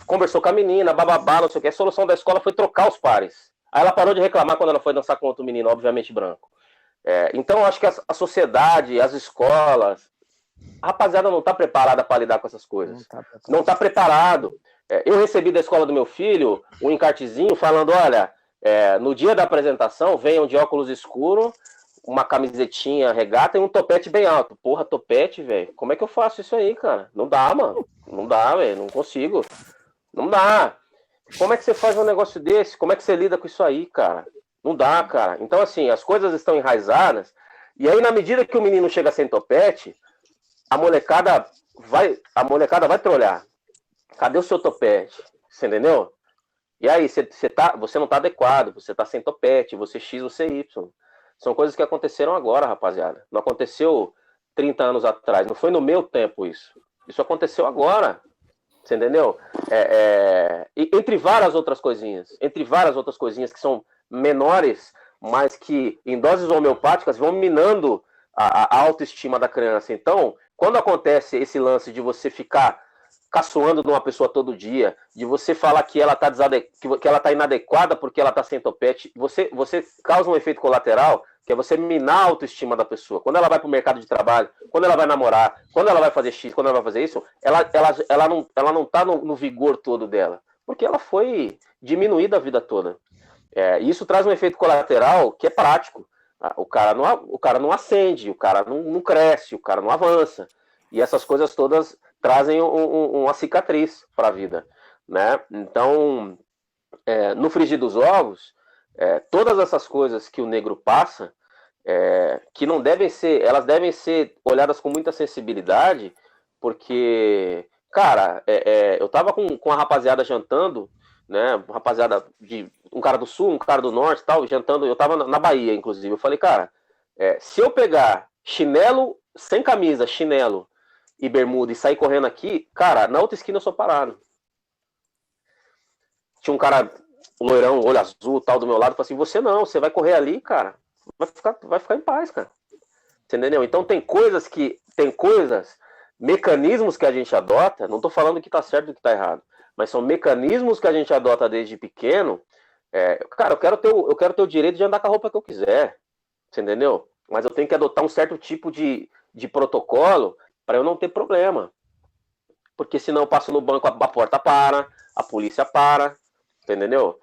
Conversou com a menina, bababá, não sei o que. A solução da escola foi trocar os pares. Aí ela parou de reclamar quando ela foi dançar com outro menino, obviamente branco. Então eu acho que a sociedade, as escolas, a rapaziada não está preparada para lidar com essas coisas. Não está preparado. Eu recebi da escola do meu filho um encartezinho falando, olha, no dia da apresentação, venham de óculos escuros, uma camisetinha regata e um topete bem alto. Porra, topete, velho. Como é que eu faço isso aí, cara? Não dá, mano. Não dá, velho. Não consigo. Não dá. Como é que você faz um negócio desse? Como é que você lida com isso aí, cara? Não dá, cara. Então, assim, as coisas estão enraizadas. E aí, na medida que o menino chega sem topete, a molecada vai te olhar. Cadê o seu topete? Você entendeu? E aí, você não tá adequado, você tá sem topete, você X, você Y. São coisas que aconteceram agora, rapaziada. Não aconteceu 30 anos atrás. Não foi no meu tempo isso. Isso aconteceu agora. Você entendeu? Entre várias outras coisinhas que são menores, mas que em doses homeopáticas vão minando a autoestima da criança. Então, quando acontece esse lance de você ficar caçoando de uma pessoa todo dia, de você falar que ela tá inadequada porque ela tá sem topete, você causa um efeito colateral, que é você minar a autoestima da pessoa. Quando ela vai pro mercado de trabalho, quando ela vai namorar, quando ela vai fazer X, quando ela vai fazer isso, ela não tá no vigor todo dela, porque ela foi diminuída a vida toda. E isso traz um efeito colateral que é prático. O cara não ascende, o cara não cresce, o cara não avança. E essas coisas todas trazem uma cicatriz para a vida, né? Então, no frigir dos ovos, todas essas coisas que o negro passa, que não devem ser, elas devem ser olhadas com muita sensibilidade, porque, cara, eu tava com a rapaziada jantando, né? Uma rapaziada um cara do sul, um cara do norte, tal, jantando. Eu tava na Bahia, inclusive. Eu falei, cara, se eu pegar chinelo sem camisa, chinelo e bermuda e sair correndo aqui, cara, na outra esquina eu sou parado. Tinha um cara loirão, olho azul, tal, do meu lado, fala assim, você não, você vai correr ali, cara, vai ficar em paz, cara. Você entendeu? Então tem coisas, mecanismos que a gente adota, não tô falando que tá certo e que tá errado, mas são mecanismos que a gente adota desde pequeno. Cara, eu quero ter o direito de andar com a roupa que eu quiser, você entendeu? Mas eu tenho que adotar um certo tipo de protocolo para eu não ter problema. Porque senão eu passo no banco, a porta para, a polícia para, entendeu?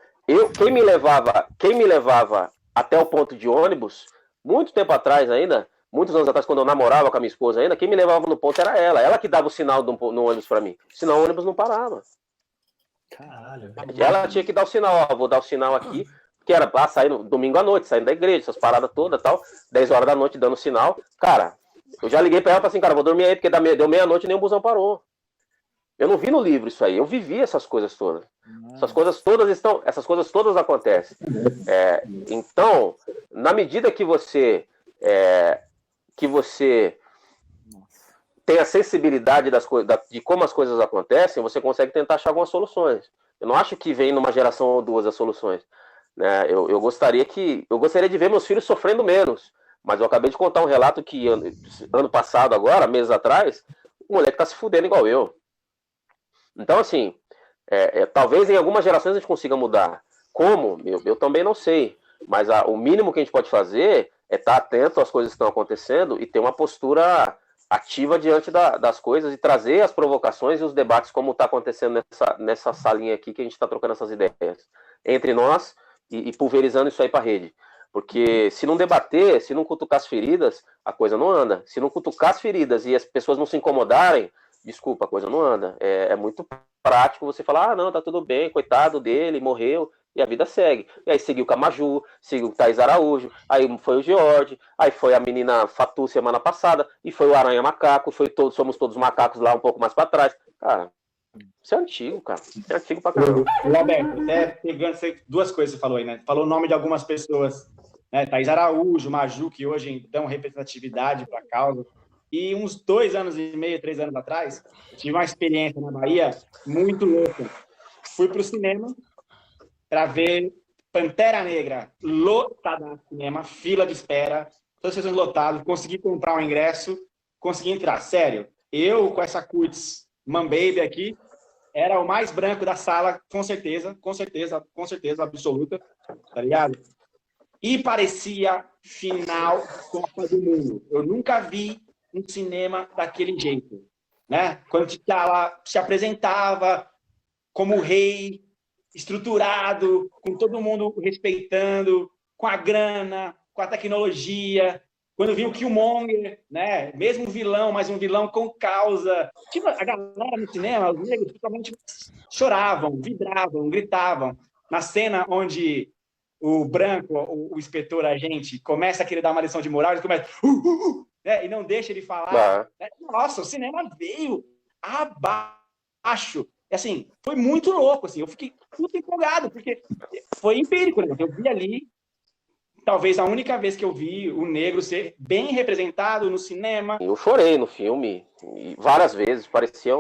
Quem me levava até o ponto de ônibus, muito tempo atrás ainda, muitos anos atrás, quando eu namorava com a minha esposa ainda, quem me levava no ponto era ela que dava o sinal no ônibus para mim, senão o ônibus não parava. Caralho. Ela tinha que dar o sinal, vou dar o sinal aqui, que era saindo domingo à noite, saindo da igreja, essas paradas todas, tal, 10 horas da noite dando sinal. Cara, eu já liguei pra ela e falei assim, cara, vou dormir aí, porque deu meia-noite e nem o busão parou. Eu não vi no livro isso aí, eu vivi essas coisas todas. Essas coisas todas acontecem. Então, na medida que você tem a sensibilidade de como as coisas acontecem, você consegue tentar achar algumas soluções. Eu não acho que vem numa geração ou duas as soluções. Né? Eu gostaria de ver meus filhos sofrendo menos, mas eu acabei de contar um relato que ano passado agora, meses atrás, o moleque tá se fudendo igual eu. Então, assim, talvez em algumas gerações a gente consiga mudar. Como? Eu também não sei. Mas o mínimo que a gente pode fazer é estar atento às coisas que estão acontecendo e ter uma postura ativa diante das coisas e trazer as provocações e os debates como está acontecendo nessa salinha aqui que a gente está trocando essas ideias entre nós e pulverizando isso aí para a rede. Porque se não debater, se não cutucar as feridas, a coisa não anda. Se não cutucar as feridas e as pessoas não se incomodarem, desculpa, a coisa não anda. É muito prático você falar, não, tá tudo bem, coitado dele, morreu, e a vida segue. E aí seguiu o Camaju, seguiu o Thaís Araújo, aí foi o George, aí foi a menina Fatu semana passada, e foi o Aranha Macaco, somos todos macacos lá um pouco mais pra trás. Cara, isso é antigo, cara. Isso é antigo pra caramba. Roberto, até pegando duas coisas que você falou aí, né? Falou o nome de algumas pessoas, né? Thaís Araújo, Maju, que hoje dão representatividade pra causa. E uns 2 anos e meio, 3 anos atrás, tive uma experiência na Bahia muito louca. Fui pro cinema para ver Pantera Negra, lotada no cinema, fila de espera, todas as sessões lotadas, consegui comprar um ingresso, consegui entrar. Sério, eu com essa Curtis Manbaby aqui, era o mais branco da sala, com certeza absoluta, tá ligado? E parecia final Copa do Mundo. Eu nunca vi um cinema daquele jeito, né? Quando se apresentava como rei, estruturado, com todo mundo respeitando, com a grana, com a tecnologia. Quando vi o Killmonger, né? Mesmo vilão, mas um vilão com causa. Tipo, a galera no cinema, os negros, totalmente choravam, vibravam, gritavam. Na cena onde o branco, o inspetor agente, começa a querer dar uma lição de moral, ele começa... né? E não deixa ele falar. Né? Nossa, o cinema veio abaixo. Assim, foi muito louco, assim, eu fiquei muito empolgado, porque foi empírico, né? Eu vi ali, talvez a única vez que eu vi o negro ser bem representado no cinema. Eu chorei no filme, várias vezes, parecia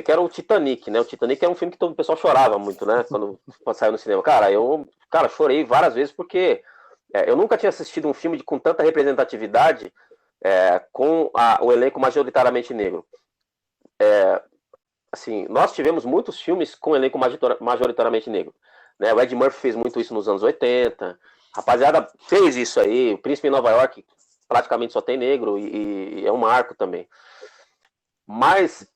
que era o Titanic, né? O Titanic é um filme que todo o pessoal chorava muito, né? Quando saiu no cinema. Cara, eu chorei várias vezes porque eu nunca tinha assistido um filme com tanta representatividade com o elenco majoritariamente negro. Assim, nós tivemos muitos filmes com elenco majoritariamente negro, né? O Ed Murphy fez muito isso nos anos 80, a rapaziada fez isso aí, o Príncipe em Nova York praticamente só tem negro e é um marco também. Mas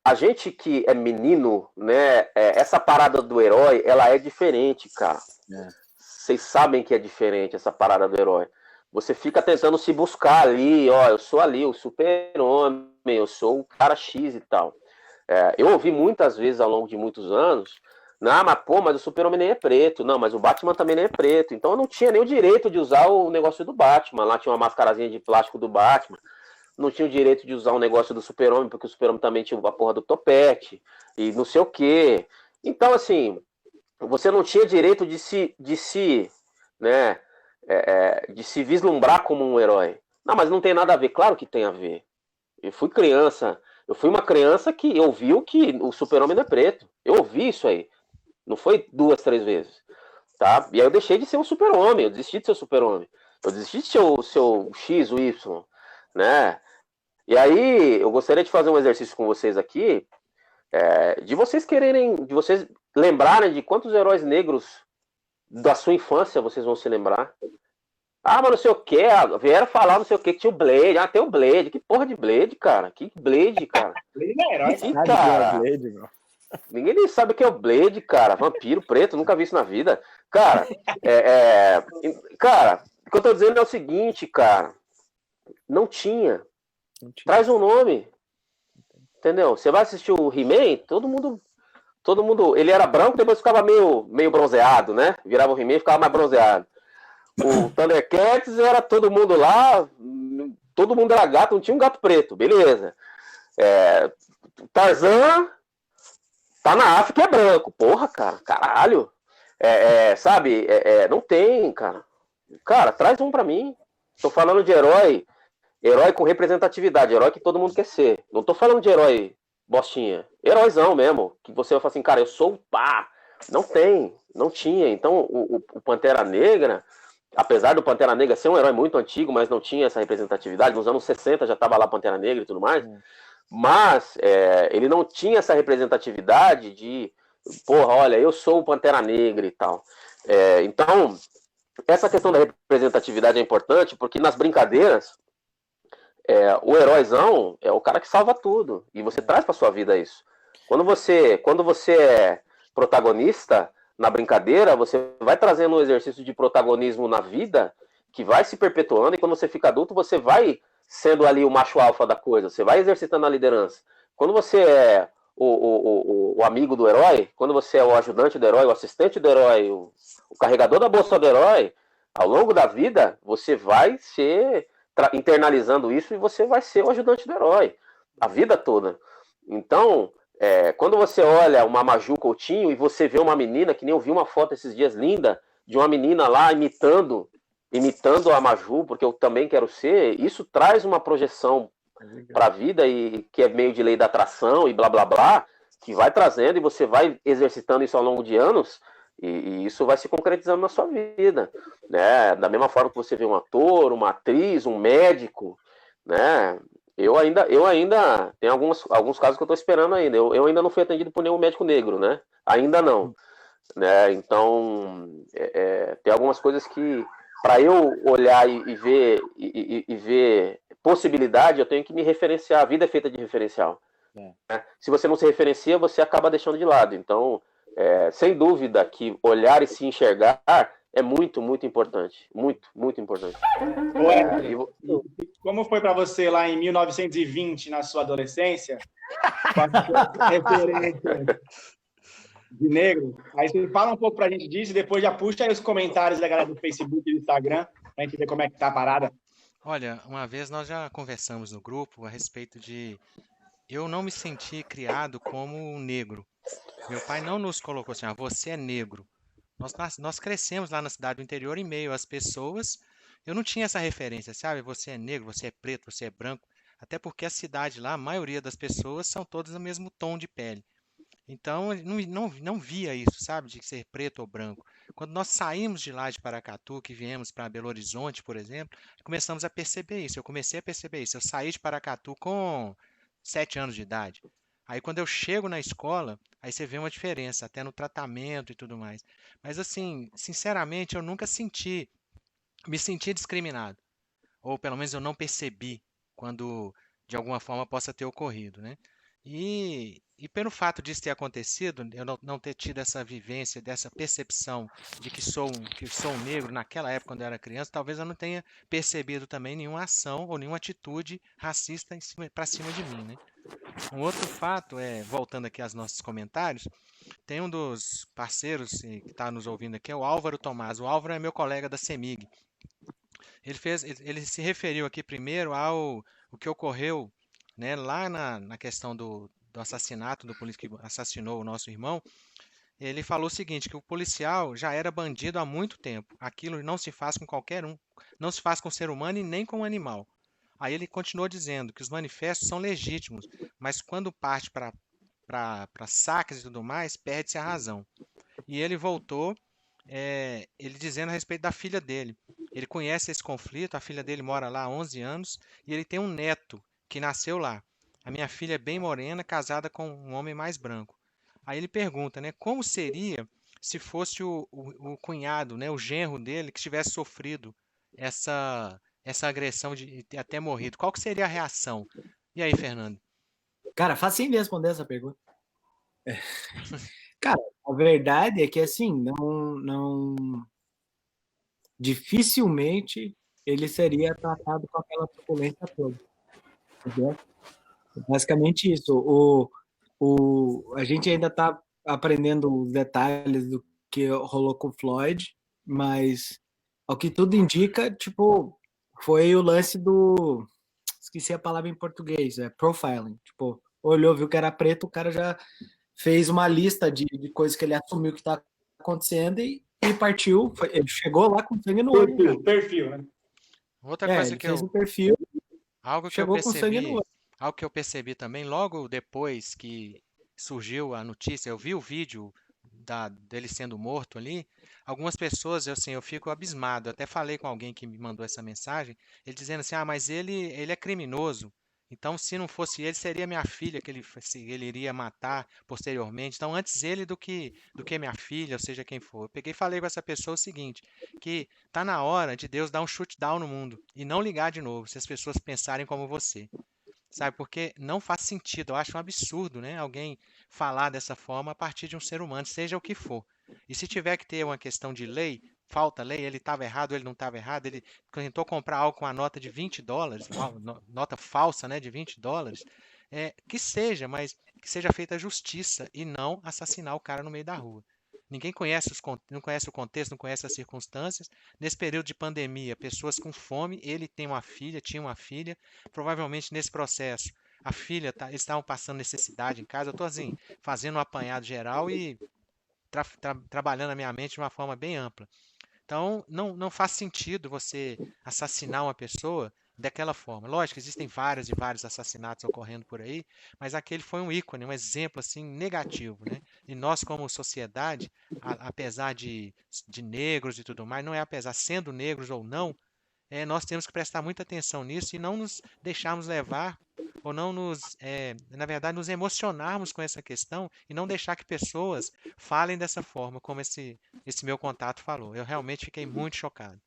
a gente que é menino, né? Essa parada do herói, ela é diferente, cara. Vocês sabem que é diferente essa parada do herói. Você fica tentando se buscar ali, ó, eu sou ali o super-homem, eu sou o cara X e tal. Eu ouvi muitas vezes ao longo de muitos anos, não, mas o super-homem nem é preto, não, mas o Batman também nem é preto, então eu não tinha nem o direito de usar o negócio do Batman, lá tinha uma mascarazinha de plástico do Batman, não tinha o direito de usar um negócio do super-homem, porque o super-homem também tinha a porra do topete, e não sei o quê. Então, assim, você não tinha direito de se vislumbrar como um herói. Não, mas não tem nada a ver. Claro que tem a ver. Eu fui uma criança que ouviu que o super-homem não é preto. Eu ouvi isso aí. Não foi 2, 3 vezes. Tá? E aí eu deixei de ser um super-homem, eu desisti de ser um super-homem. Eu desisti de ser o seu X, o Y, né? E aí eu gostaria de fazer um exercício com vocês aqui, de vocês quererem, de vocês lembrarem de quantos heróis negros da sua infância vocês vão se lembrar. Ah, mas não sei o que, vieram falar não sei o que tinha o Blade. Ah, tem o Blade. Que porra de Blade, cara? Que Blade, cara? Blade é herói. Que Sabe cara? quem é o Blade, meu? Ninguém nem sabe o que é o Blade, cara. Vampiro preto, nunca vi isso na vida. Cara, cara, o que eu tô dizendo é o seguinte, cara. Não tinha. Não tinha. Traz um nome. Entendeu? Você vai assistir o He-Man, todo mundo. Ele era branco, depois ficava meio bronzeado, né? Virava o He-Man e ficava mais bronzeado. O Thundercats era todo mundo lá, todo mundo era gato, não tinha um gato preto, beleza. Tarzan tá na África, é branco, porra, cara, caralho. Sabe, não tem, cara. Cara, traz um pra mim. Tô falando de herói com representatividade, herói que todo mundo quer ser. Não tô falando de herói bostinha, heróizão mesmo, que você vai falar assim, cara, eu sou o pá. Não tem, não tinha. Então, o Pantera Negra, apesar do Pantera Negra ser um herói muito antigo, mas não tinha essa representatividade, nos anos 60 já estava lá Pantera Negra e tudo mais, mas ele não tinha essa representatividade de, porra, olha, eu sou o Pantera Negra e tal. Então, essa questão da representatividade é importante, porque nas brincadeiras, o heróizão é o cara que salva tudo, e você traz para sua vida isso. Quando você é protagonista na brincadeira, você vai trazendo um exercício de protagonismo na vida que vai se perpetuando, e quando você fica adulto, você vai sendo ali o macho alfa da coisa, você vai exercitando a liderança. Quando você é o amigo do herói, quando você é o ajudante do herói, o assistente do herói, o carregador da bolsa do herói, ao longo da vida, você vai ser internalizando isso e você vai ser o ajudante do herói a vida toda. Então, quando você olha uma Maju Coutinho e você vê uma menina, que nem eu vi uma foto esses dias linda, de uma menina lá imitando a Maju, porque eu também quero ser, isso traz uma projeção para a vida, e que é meio de lei da atração e blá blá blá, que vai trazendo e você vai exercitando isso ao longo de anos, e isso vai se concretizando na sua vida, né? Da mesma forma que você vê um ator, uma atriz, um médico, né? Eu ainda tem alguns casos que eu estou esperando ainda. Eu ainda não fui atendido por nenhum médico negro, né? Ainda não, né? Então tem algumas coisas que, para eu olhar e ver possibilidade, eu tenho que me referenciar. A vida é feita de referencial. Né? Se você não se referencia, você acaba deixando de lado. Então, sem dúvida que olhar e se enxergar é muito, muito importante. Muito, muito importante. Como foi para você lá em 1920, na sua adolescência, com a referência de negro? Aí você fala um pouco pra gente disso e depois já puxa aí os comentários da galera do Facebook e do Instagram pra gente ver como é que tá a parada. Olha, uma vez nós já conversamos no grupo a respeito de eu não me senti criado como um negro. Meu pai não nos colocou assim, você é negro. Nós crescemos lá na cidade do interior em meio às pessoas. Eu não tinha essa referência, sabe? Você é negro, você é preto, você é branco. Até porque a cidade lá, a maioria das pessoas são todas do mesmo tom de pele. Então, não via isso, sabe? De ser preto ou branco. Quando nós saímos de lá de Paracatu, que viemos para Belo Horizonte, por exemplo, começamos a perceber isso. Eu comecei a perceber isso. Eu saí de Paracatu com 7 anos de idade. Aí quando eu chego na escola, aí você vê uma diferença, até no tratamento e tudo mais. Mas assim, sinceramente, eu nunca me senti discriminado. Ou pelo menos eu não percebi quando de alguma forma possa ter ocorrido, né? E pelo fato disso ter acontecido, eu não ter tido essa vivência, dessa percepção de que sou um negro naquela época quando eu era criança, talvez eu não tenha percebido também nenhuma ação ou nenhuma atitude racista para cima de mim, né? Um outro fato voltando aqui aos nossos comentários, tem um dos parceiros que está nos ouvindo aqui, é o Álvaro Tomás. O Álvaro é meu colega da CEMIG. Ele se referiu aqui primeiro ao o que ocorreu, né, lá na questão do assassinato do polícia que assassinou o nosso irmão. Ele falou o seguinte, que o policial já era bandido há muito tempo. Aquilo não se faz com qualquer um, não se faz com ser humano e nem com animal. Aí ele continuou dizendo que os manifestos são legítimos, mas quando parte para saques e tudo mais, perde-se a razão. e ele voltou, ele dizendo a respeito da filha dele. Ele conhece esse conflito, a filha dele mora lá há 11 anos e ele tem um neto que nasceu lá. A minha filha é bem morena, casada com um homem mais branco. Aí ele pergunta, né, como seria se fosse o cunhado, né, o genro dele, que tivesse sofrido essa agressão de ter até morrido? Qual que seria a reação? E aí, Fernando? Cara, facinho de responder essa pergunta. Cara, a verdade é que assim, dificilmente ele seria tratado com aquela truculência toda. Entendeu? Basicamente isso. A gente ainda está aprendendo os detalhes do que rolou com o Floyd, mas ao que tudo indica, tipo, foi o lance do... Esqueci a palavra em português, profiling. Tipo, olhou, viu que era preto, o cara já fez uma lista de coisas que ele assumiu que está acontecendo e partiu. Ele chegou lá com sangue no olho. Perfil, né? Outra coisa Ele que fez o perfil, algo que eu chegou com sangue no percebi, olho. algo que eu percebi também, logo depois que surgiu a notícia, eu vi o vídeo dele sendo morto ali. Algumas pessoas, assim, eu fico abismado. Eu até falei com alguém que me mandou essa mensagem, ele dizendo assim: ah, mas ele é criminoso. Então, se não fosse ele, seria minha filha que ele iria matar posteriormente. Então, antes ele do que minha filha, ou seja, quem for. Eu peguei e falei com essa pessoa o seguinte, que tá na hora de Deus dar um shutdown no mundo e não ligar de novo, se as pessoas pensarem como você. Sabe, porque não faz sentido, eu acho um absurdo, né? Alguém falar dessa forma a partir de um ser humano, seja o que for. E se tiver que ter uma questão de lei, falta lei, ele estava errado, ele não estava errado, ele tentou comprar algo com a nota de $20, uma nota falsa, né, de $20, que seja, mas que seja feita justiça e não assassinar o cara no meio da rua. Ninguém conhece não conhece o contexto, não conhece as circunstâncias. Nesse período de pandemia, pessoas com fome, ele tem uma filha, tinha uma filha, provavelmente nesse processo, a filha, eles estavam passando necessidade em casa. Eu estou assim, fazendo um apanhado geral e trabalhando a minha mente de uma forma bem ampla. Então, não faz sentido você assassinar uma pessoa daquela forma. Lógico, existem vários e vários assassinatos ocorrendo por aí, mas aquele foi um ícone, um exemplo assim negativo, né? E nós, como sociedade, apesar de negros e tudo mais, não é apesar, sendo negros ou não, nós temos que prestar muita atenção nisso e não nos deixarmos levar ou não na verdade, nos emocionarmos com essa questão e não deixar que pessoas falem dessa forma, como esse meu contato falou. Eu realmente fiquei muito chocado.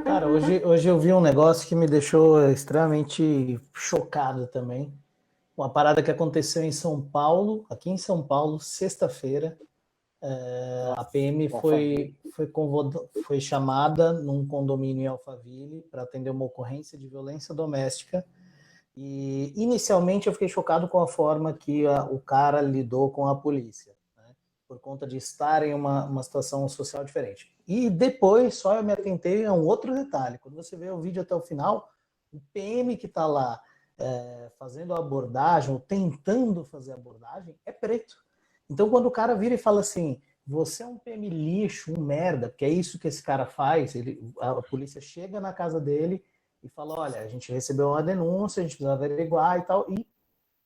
Cara, hoje eu vi um negócio que me deixou extremamente chocado também. Uma parada que aconteceu em São Paulo, aqui em São Paulo, sexta-feira. A PM foi chamada num condomínio em Alphaville para atender uma ocorrência de violência doméstica. E inicialmente eu fiquei chocado com a forma que o cara lidou com a polícia, né? Por conta de estar em uma situação social diferente. E depois só eu me atentei a um outro detalhe. Quando você vê o vídeo até o final, o PM que está lá fazendo a abordagem, ou tentando fazer a abordagem, é preto. Então quando o cara vira e fala assim, você é um PM lixo, um merda, porque é isso que esse cara faz, a polícia chega na casa dele e fala, olha, a gente recebeu uma denúncia, a gente precisa averiguar e tal, e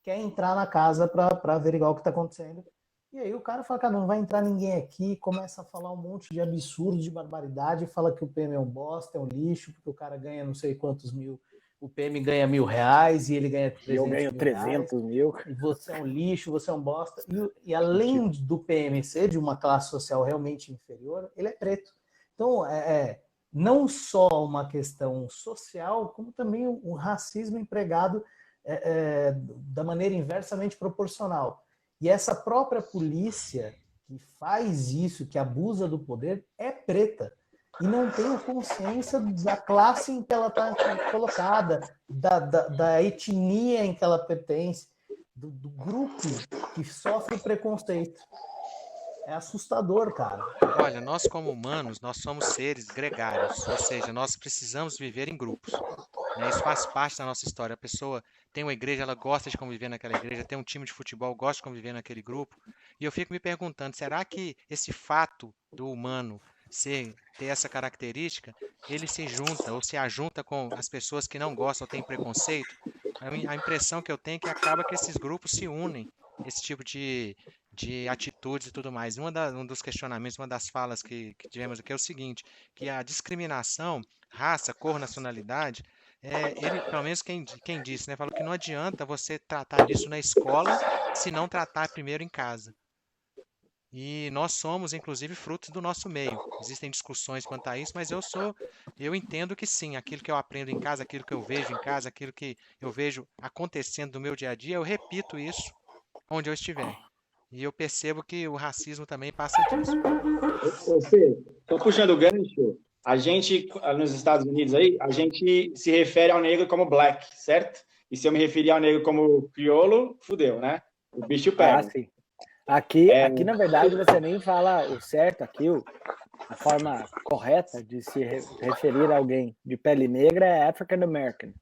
quer entrar na casa para averiguar o que está acontecendo. E aí o cara fala, cara, não vai entrar ninguém aqui, começa a falar um monte de absurdo, de barbaridade, fala que o PM é um bosta, é um lixo, porque o cara ganha não sei quantos mil, o PM ganha R$1.000 e ele ganha 300 mil. Eu ganho 300 mil. E você é um lixo, você é um bosta. E além do PM ser de uma classe social realmente inferior, ele é preto. Então, não só uma questão social, como também o racismo empregado da maneira inversamente proporcional. E essa própria polícia que faz isso, que abusa do poder, é preta. E não tem a consciência da classe em que ela está colocada, da etnia em que ela pertence, do grupo que sofre preconceito. É assustador, cara. Olha, nós como humanos, nós somos seres gregários, ou seja, nós precisamos viver em grupos, né? Isso faz parte da nossa história. A pessoa tem uma igreja, ela gosta de conviver naquela igreja, tem um time de futebol, gosta de conviver naquele grupo. E eu fico me perguntando, será que esse fato do humano ter essa característica, ele se junta ou se ajunta com as pessoas que não gostam ou têm preconceito? A impressão que eu tenho é que acaba que esses grupos se unem, esse tipo de de atitudes e tudo mais. Um dos questionamentos, uma das falas que tivemos aqui é o seguinte, que a discriminação, raça, cor, nacionalidade, ele, pelo menos quem disse, né, falou que não adianta você tratar disso na escola se não tratar primeiro em casa. E nós somos, inclusive, frutos do nosso meio. Existem discussões quanto a isso, mas eu entendo que sim, aquilo que eu aprendo em casa, aquilo que eu vejo em casa, aquilo que eu vejo acontecendo no meu dia a dia, eu repito isso onde eu estiver. E eu percebo que o racismo também passa disso. Você, estou puxando o gancho. A gente, nos Estados Unidos aí, a gente se refere ao negro como black, certo? E se eu me referir ao negro como crioulo, fudeu, né? O bicho pega. Ah, sim. Aqui, na verdade, você nem fala o certo aqui, a forma correta de se referir a alguém de pele negra é African American,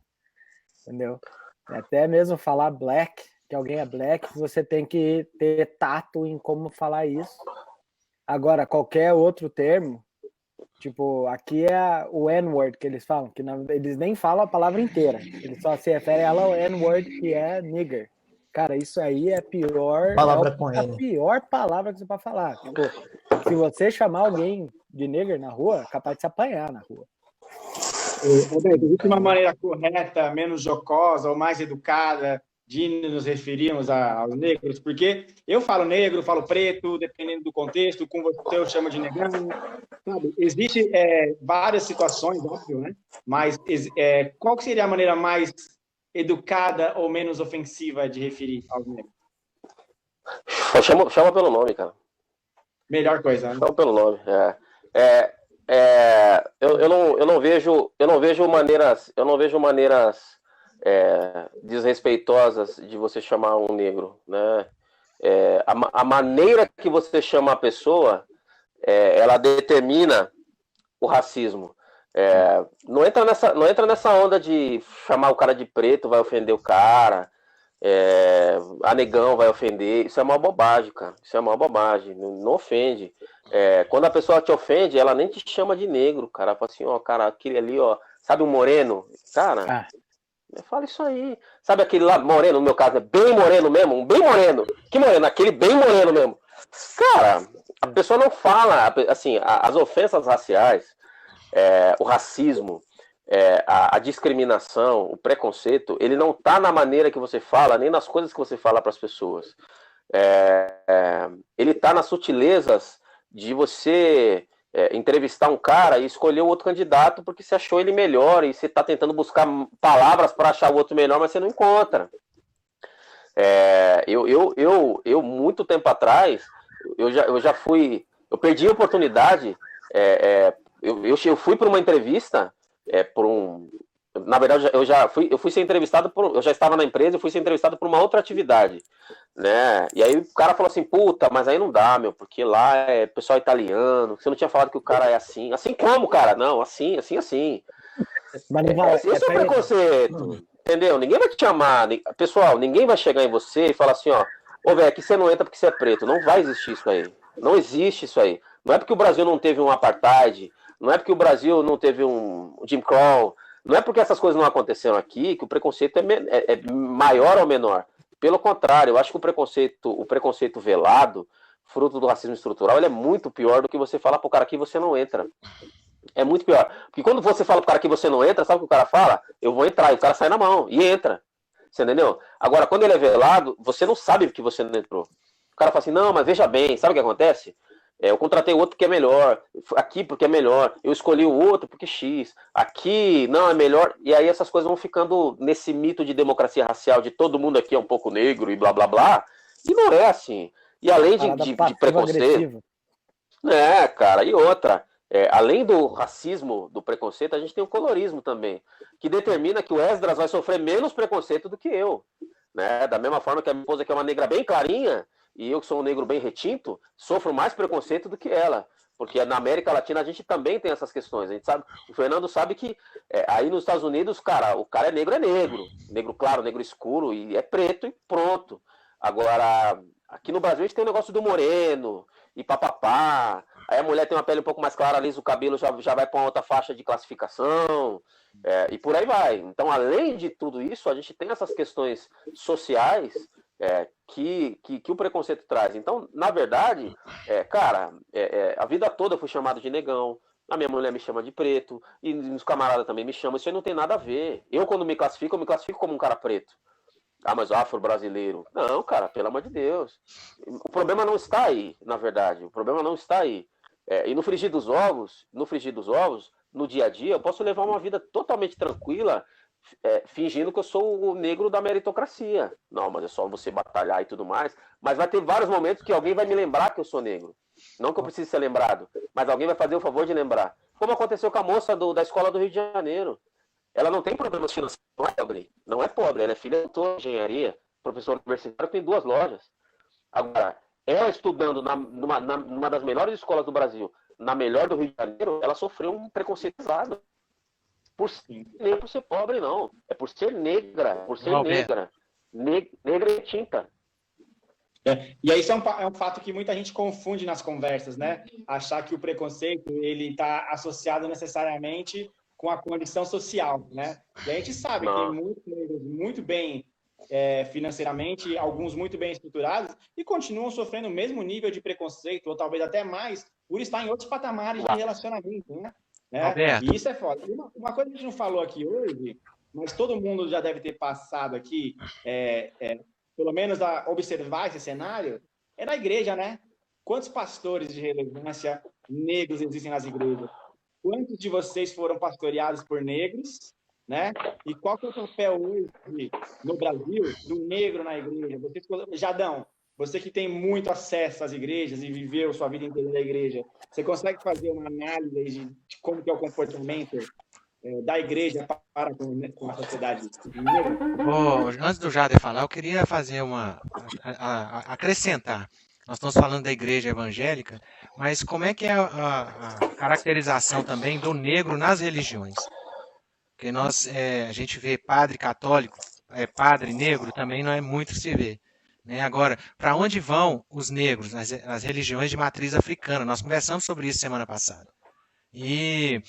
entendeu? Até mesmo falar black, que alguém é black, você tem que ter tato em como falar isso. Agora, qualquer outro termo, tipo, aqui é o N-word que eles falam, que eles nem falam a palavra inteira, eles só se referem ela ao N-word, que é nigger. Cara, isso aí é a pior palavra que você pode falar. Tipo, se você chamar alguém de nigger na rua, é capaz de se apanhar na rua. Roberto, existe uma maneira correta, menos jocosa ou mais educada de nos referirmos aos negros? Porque eu falo negro, falo preto, dependendo do contexto, com você eu chamo de negão. Sabe? Existem várias situações, óbvio, né? Mas qual que seria a maneira mais educada ou menos ofensiva de referir aos negros? Chama pelo nome, cara. Melhor coisa, né? Chama pelo nome. Eu não vejo maneiras desrespeitosas de você chamar um negro, né? A maneira que você chama a pessoa, ela determina o racismo. Não entra nessa onda de chamar o cara de preto, vai ofender o cara, a negão vai ofender. Isso é uma bobagem, cara. Isso é uma bobagem. Não ofende. Quando a pessoa te ofende, ela nem te chama de negro, cara. Ela fala assim, ó, cara, aquele ali, ó, sabe o moreno? Cara, fala isso aí. Sabe aquele lá, moreno, no meu caso, é bem moreno mesmo? Um bem moreno. Que moreno? Aquele bem moreno mesmo. Cara, a pessoa não fala, assim, as ofensas raciais, o racismo, a discriminação, o preconceito, ele não está na maneira que você fala, nem nas coisas que você fala para as pessoas. Ele está nas sutilezas de você entrevistar um cara e escolher o outro candidato porque você achou ele melhor e você está tentando buscar palavras para achar o outro melhor, mas você não encontra. Eu muito tempo atrás, eu perdi a oportunidade. Eu fui para uma entrevista na verdade, eu fui ser entrevistado eu já estava na empresa, eu fui ser entrevistado por uma outra atividade, né? E aí o cara falou assim, puta, mas aí não dá, meu, porque lá é pessoal italiano, você não tinha falado que o cara é assim. Assim como, cara? Não, assim. Mas esse é o preconceito, entendeu? Ninguém vai te chamar, pessoal, ninguém vai chegar em você e falar assim, ó, velho, aqui você não entra porque você é preto. Não vai existir isso aí. Não existe isso aí. Não é porque o Brasil não teve um apartheid, não é porque o Brasil não teve um Jim Crow, não é porque essas coisas não aconteceram aqui que o preconceito é maior ou menor. Pelo contrário, eu acho que o preconceito velado, fruto do racismo estrutural, ele é muito pior do que você falar pro cara aqui você não entra. É muito pior. Porque quando você fala pro cara que você não entra, sabe o que o cara fala? Eu vou entrar, e o cara sai na mão e entra. Você entendeu? Agora, quando ele é velado, você não sabe que você não entrou. O cara fala assim, não, mas veja bem, sabe o que acontece? Eu contratei o outro porque é melhor, aqui porque é melhor, eu escolhi o outro porque X, aqui não é melhor, e aí essas coisas vão ficando nesse mito de democracia racial, de todo mundo aqui é um pouco negro e blá blá blá, e não é assim. E além de preconceito, cara, e outra, além do racismo, do preconceito, a gente tem o colorismo também, que determina que o Esdras vai sofrer menos preconceito do que eu, né? Da mesma forma que a minha esposa, que é uma negra bem clarinha, e eu que sou um negro bem retinto, sofro mais preconceito do que ela. Porque na América Latina a gente também tem essas questões. A gente sabe, o Fernando sabe que aí nos Estados Unidos, cara, o cara é negro. Negro claro, negro escuro, e é preto e pronto. Agora, aqui no Brasil a gente tem o negócio do moreno, e papapá. Aí a mulher tem uma pele um pouco mais clara, alisa o cabelo, já vai para uma outra faixa de classificação, e por aí vai. Então, além de tudo isso, a gente tem essas questões sociais que o preconceito traz. Então, na verdade, cara, a vida toda eu fui chamado de negão, a minha mulher me chama de preto, e os camaradas também me chamam, isso aí não tem nada a ver. Eu, quando me classifico, eu me classifico como um cara preto. Ah, mas afro-brasileiro. Não, cara, pelo amor de Deus. O problema não está aí, na verdade. O problema não está aí. E no frigir dos ovos, no dia a dia, eu posso levar uma vida totalmente tranquila, fingindo que eu sou o negro da meritocracia. Não, mas é só você batalhar e tudo mais. Mas vai ter vários momentos que alguém vai me lembrar que eu sou negro. Não que eu precise ser lembrado, mas alguém vai fazer o favor de lembrar. Como aconteceu com a moça da escola do Rio de Janeiro. Ela não tem problemas financeiros, não é pobre, ela é filha de engenharia, professor universitário, tem 2 lojas. Agora, ela estudando numa das melhores escolas do Brasil, na melhor do Rio de Janeiro, ela sofreu um preconceito pesado. Nem por ser pobre, não. É por ser negra, Negra é tinta. E aí isso é um fato que muita gente confunde nas conversas, né? Achar que o preconceito ele está associado necessariamente com a condição social, né? E a gente sabe que tem muitos negros muito bem financeiramente, alguns muito bem estruturados e continuam sofrendo o mesmo nível de preconceito, ou talvez até mais, por estar em outros patamares de relacionamento, né? E isso é foda. Uma coisa que a gente não falou aqui hoje, mas todo mundo já deve ter passado aqui, pelo menos a observar esse cenário, é da igreja, né? Quantos pastores de relevância negros existem nas igrejas? Quantos de vocês foram pastoreados por negros, né? E qual que é o papel hoje no Brasil do negro na igreja? Jadão, você que tem muito acesso às igrejas e viveu sua vida inteira na igreja, você consegue fazer uma análise de como que é o comportamento da igreja para com a sociedade negra? Antes do Jader falar, eu queria fazer acrescentar. Nós estamos falando da igreja evangélica, mas como é que é a caracterização também do negro nas religiões? Porque a gente vê padre católico, padre negro, também não é muito se vê. Né? Agora, para onde vão os negros nas religiões de matriz africana? Nós conversamos sobre isso semana passada. E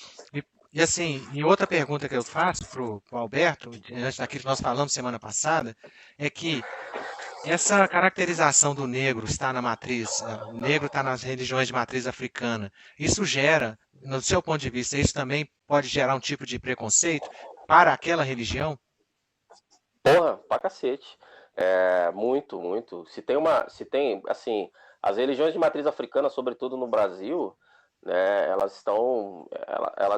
assim, e outra pergunta que eu faço para o Alberto, antes daquilo que nós falamos semana passada, é que essa caracterização do negro estar na matriz, o negro está nas religiões de matriz africana, isso gera, no seu ponto de vista, isso também pode gerar um tipo de preconceito para aquela religião? Porra, pra cacete. Muito, muito. Se tem, assim, as religiões de matriz africana, sobretudo no Brasil, né, elas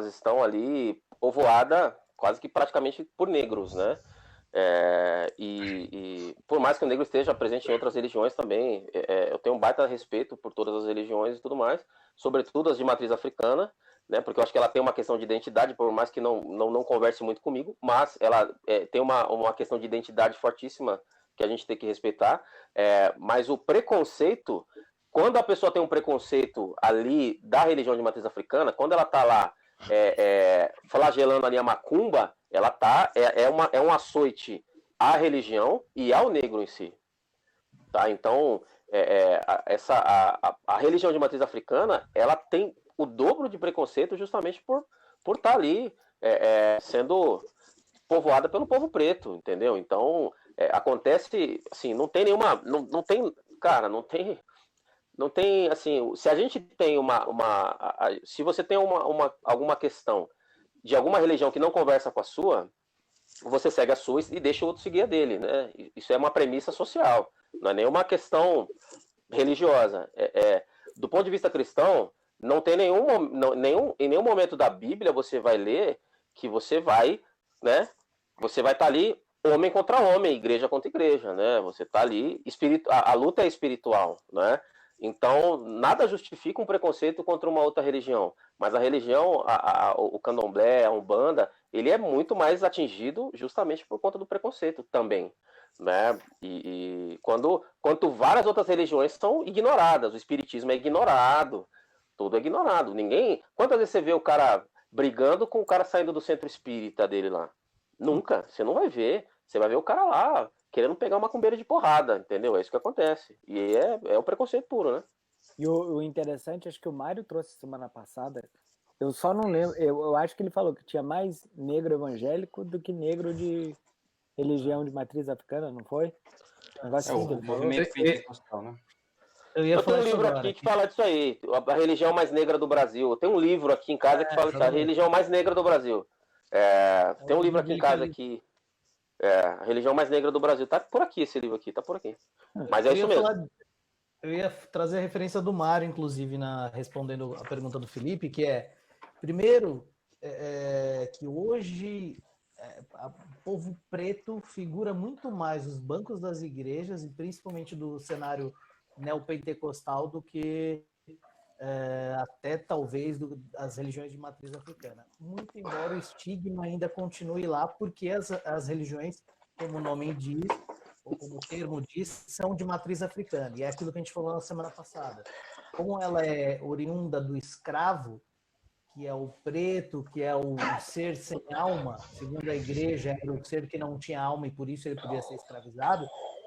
estão ali povoadas quase que praticamente por negros, né? E por mais que o negro esteja presente em outras religiões também, eu tenho um baita respeito por todas as religiões e tudo mais, sobretudo as de matriz africana, né? Porque eu acho que ela tem uma questão de identidade, por mais que não converse muito comigo, mas ela tem uma questão de identidade fortíssima que a gente tem que respeitar. Mas o preconceito, quando a pessoa tem um preconceito ali da religião de matriz africana, quando ela está lá flagelando ali a macumba, ela é um açoite à religião e ao negro em si. Tá? Então, a religião de matriz africana, ela tem o dobro de preconceito justamente por estar ali sendo povoada pelo povo preto, entendeu? Então, acontece, assim, não tem nenhuma, não tem, cara, não tem, assim, se a gente tem se você tem alguma questão de alguma religião que não conversa com a sua, você segue a sua e deixa o outro seguir a dele, né? Isso é uma premissa social, não é nenhuma questão religiosa. Do ponto de vista cristão, não tem em nenhum momento da Bíblia você vai ler que você vai, né? Você vai estar ali homem contra homem, igreja contra igreja, né? Você está ali, a luta é espiritual, né? Então, nada justifica um preconceito contra uma outra religião, mas a religião, o candomblé, a umbanda, ele é muito mais atingido justamente por conta do preconceito também, né? Quanto várias outras religiões são ignoradas, o espiritismo é ignorado, tudo é ignorado. Quantas vezes você vê o cara brigando com o cara saindo do centro espírita dele lá? Nunca, você não vai ver. Você vai ver o cara lá querendo pegar uma macumbeira de porrada, entendeu? É isso que acontece. E é o preconceito puro, né? E o interessante, acho que o Mário trouxe semana passada, eu só não lembro, eu acho que ele falou que tinha mais negro evangélico do que negro de religião de matriz africana, não foi? Negócio É o assim que ele falou. movimento pentecostal, né? Eu ia Eu tenho falar um isso livro agora. aqui que fala disso aí, a religião mais negra do Brasil. Eu tenho um livro aqui em casa que fala disso, a religião mais negra do Brasil. Tem um livro aqui em casa que a religião mais negra do Brasil. Tá por aqui esse livro aqui, tá por aqui. Mas é isso mesmo. Eu ia trazer a referência do Mário, inclusive, respondendo a pergunta do Felipe, que é, primeiro, que hoje o povo preto figura muito mais nos bancos das igrejas, e principalmente do cenário neopentecostal, do que até talvez as religiões de matriz africana. Muito embora o estigma ainda continue lá, porque as religiões, como o nome diz, ou como o termo diz, são de matriz africana. E é aquilo que a gente falou na semana passada. Como ela é oriunda do escravo, que é o preto, que é o ser sem alma, segundo a igreja, era o ser que não tinha alma e por isso ele podia ser escravizado,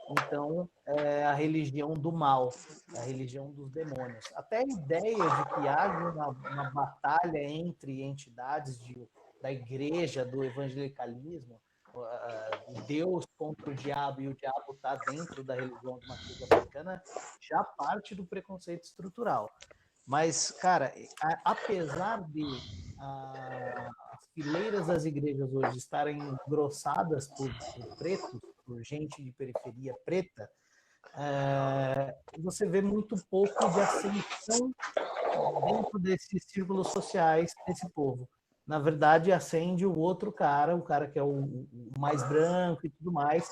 então é a religião do mal, a religião dos demônios. Até a ideia de que haja uma batalha entre entidades da igreja, do evangelicalismo, Deus contra o diabo e o diabo está dentro da religião de matriz africana, já parte do preconceito estrutural. Mas, cara, apesar de as fileiras das igrejas hoje estarem engrossadas por pretos, por gente de periferia preta, você vê muito pouco de ascensão dentro desses círculos sociais desse povo. Na verdade, acende o outro cara, o cara que é o mais branco e tudo mais.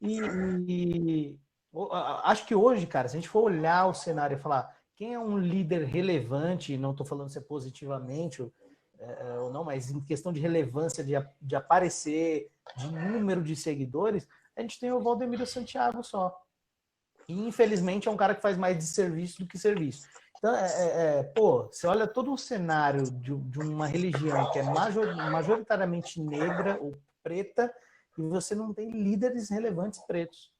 E acho que hoje, cara, se a gente for olhar o cenário e falar quem é um líder relevante, não estou falando se é positivamente ou não, mas em questão de relevância, de aparecer, de número de seguidores, a gente tem o Valdemiro Santiago só. E, infelizmente, é um cara que faz mais desserviço do que serviço. Então, você olha todo o cenário de uma religião que é majoritariamente negra ou preta, e você não tem líderes relevantes pretos.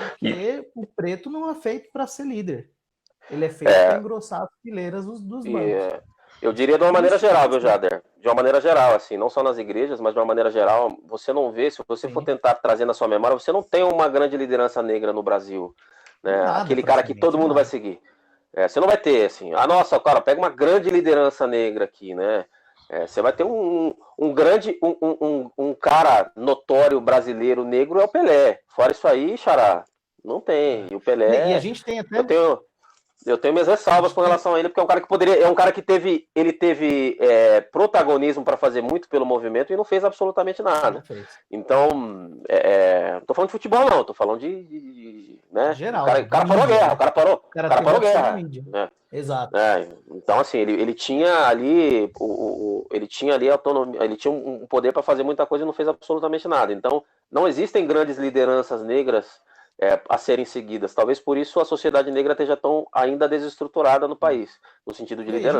Porque o preto não é feito para ser líder. Ele é feito para engrossar as fileiras dos bancos. Eu diria de uma maneira geral, viu, Jader? De uma maneira geral, assim, não só nas igrejas, mas de uma maneira geral, você não vê, se você for tentar trazer na sua memória, você não tem uma grande liderança negra no Brasil. Né? Aquele cara que todo mundo vai seguir. Você não vai ter, assim, nossa, cara, pega uma grande liderança negra aqui, né? Você vai ter um cara notório brasileiro negro, é o Pelé. Fora isso aí, Xará, não tem. E o Pelé... E a gente tem até... Eu tenho minhas ressalvas com relação a ele, porque é um cara que poderia. É um cara que teve protagonismo para fazer muito pelo movimento e não fez absolutamente nada. Então, tô falando de futebol, não, tô falando né? Geral. O cara parou a guerra, o cara parou a guerra. Exato. Então, assim, ele tinha ali. Ele tinha ali autonomia, ele tinha um poder para fazer muita coisa e não fez absolutamente nada. Então, não existem grandes lideranças negras a serem seguidas. Talvez por isso a sociedade negra esteja tão ainda desestruturada no país, no sentido de liderança.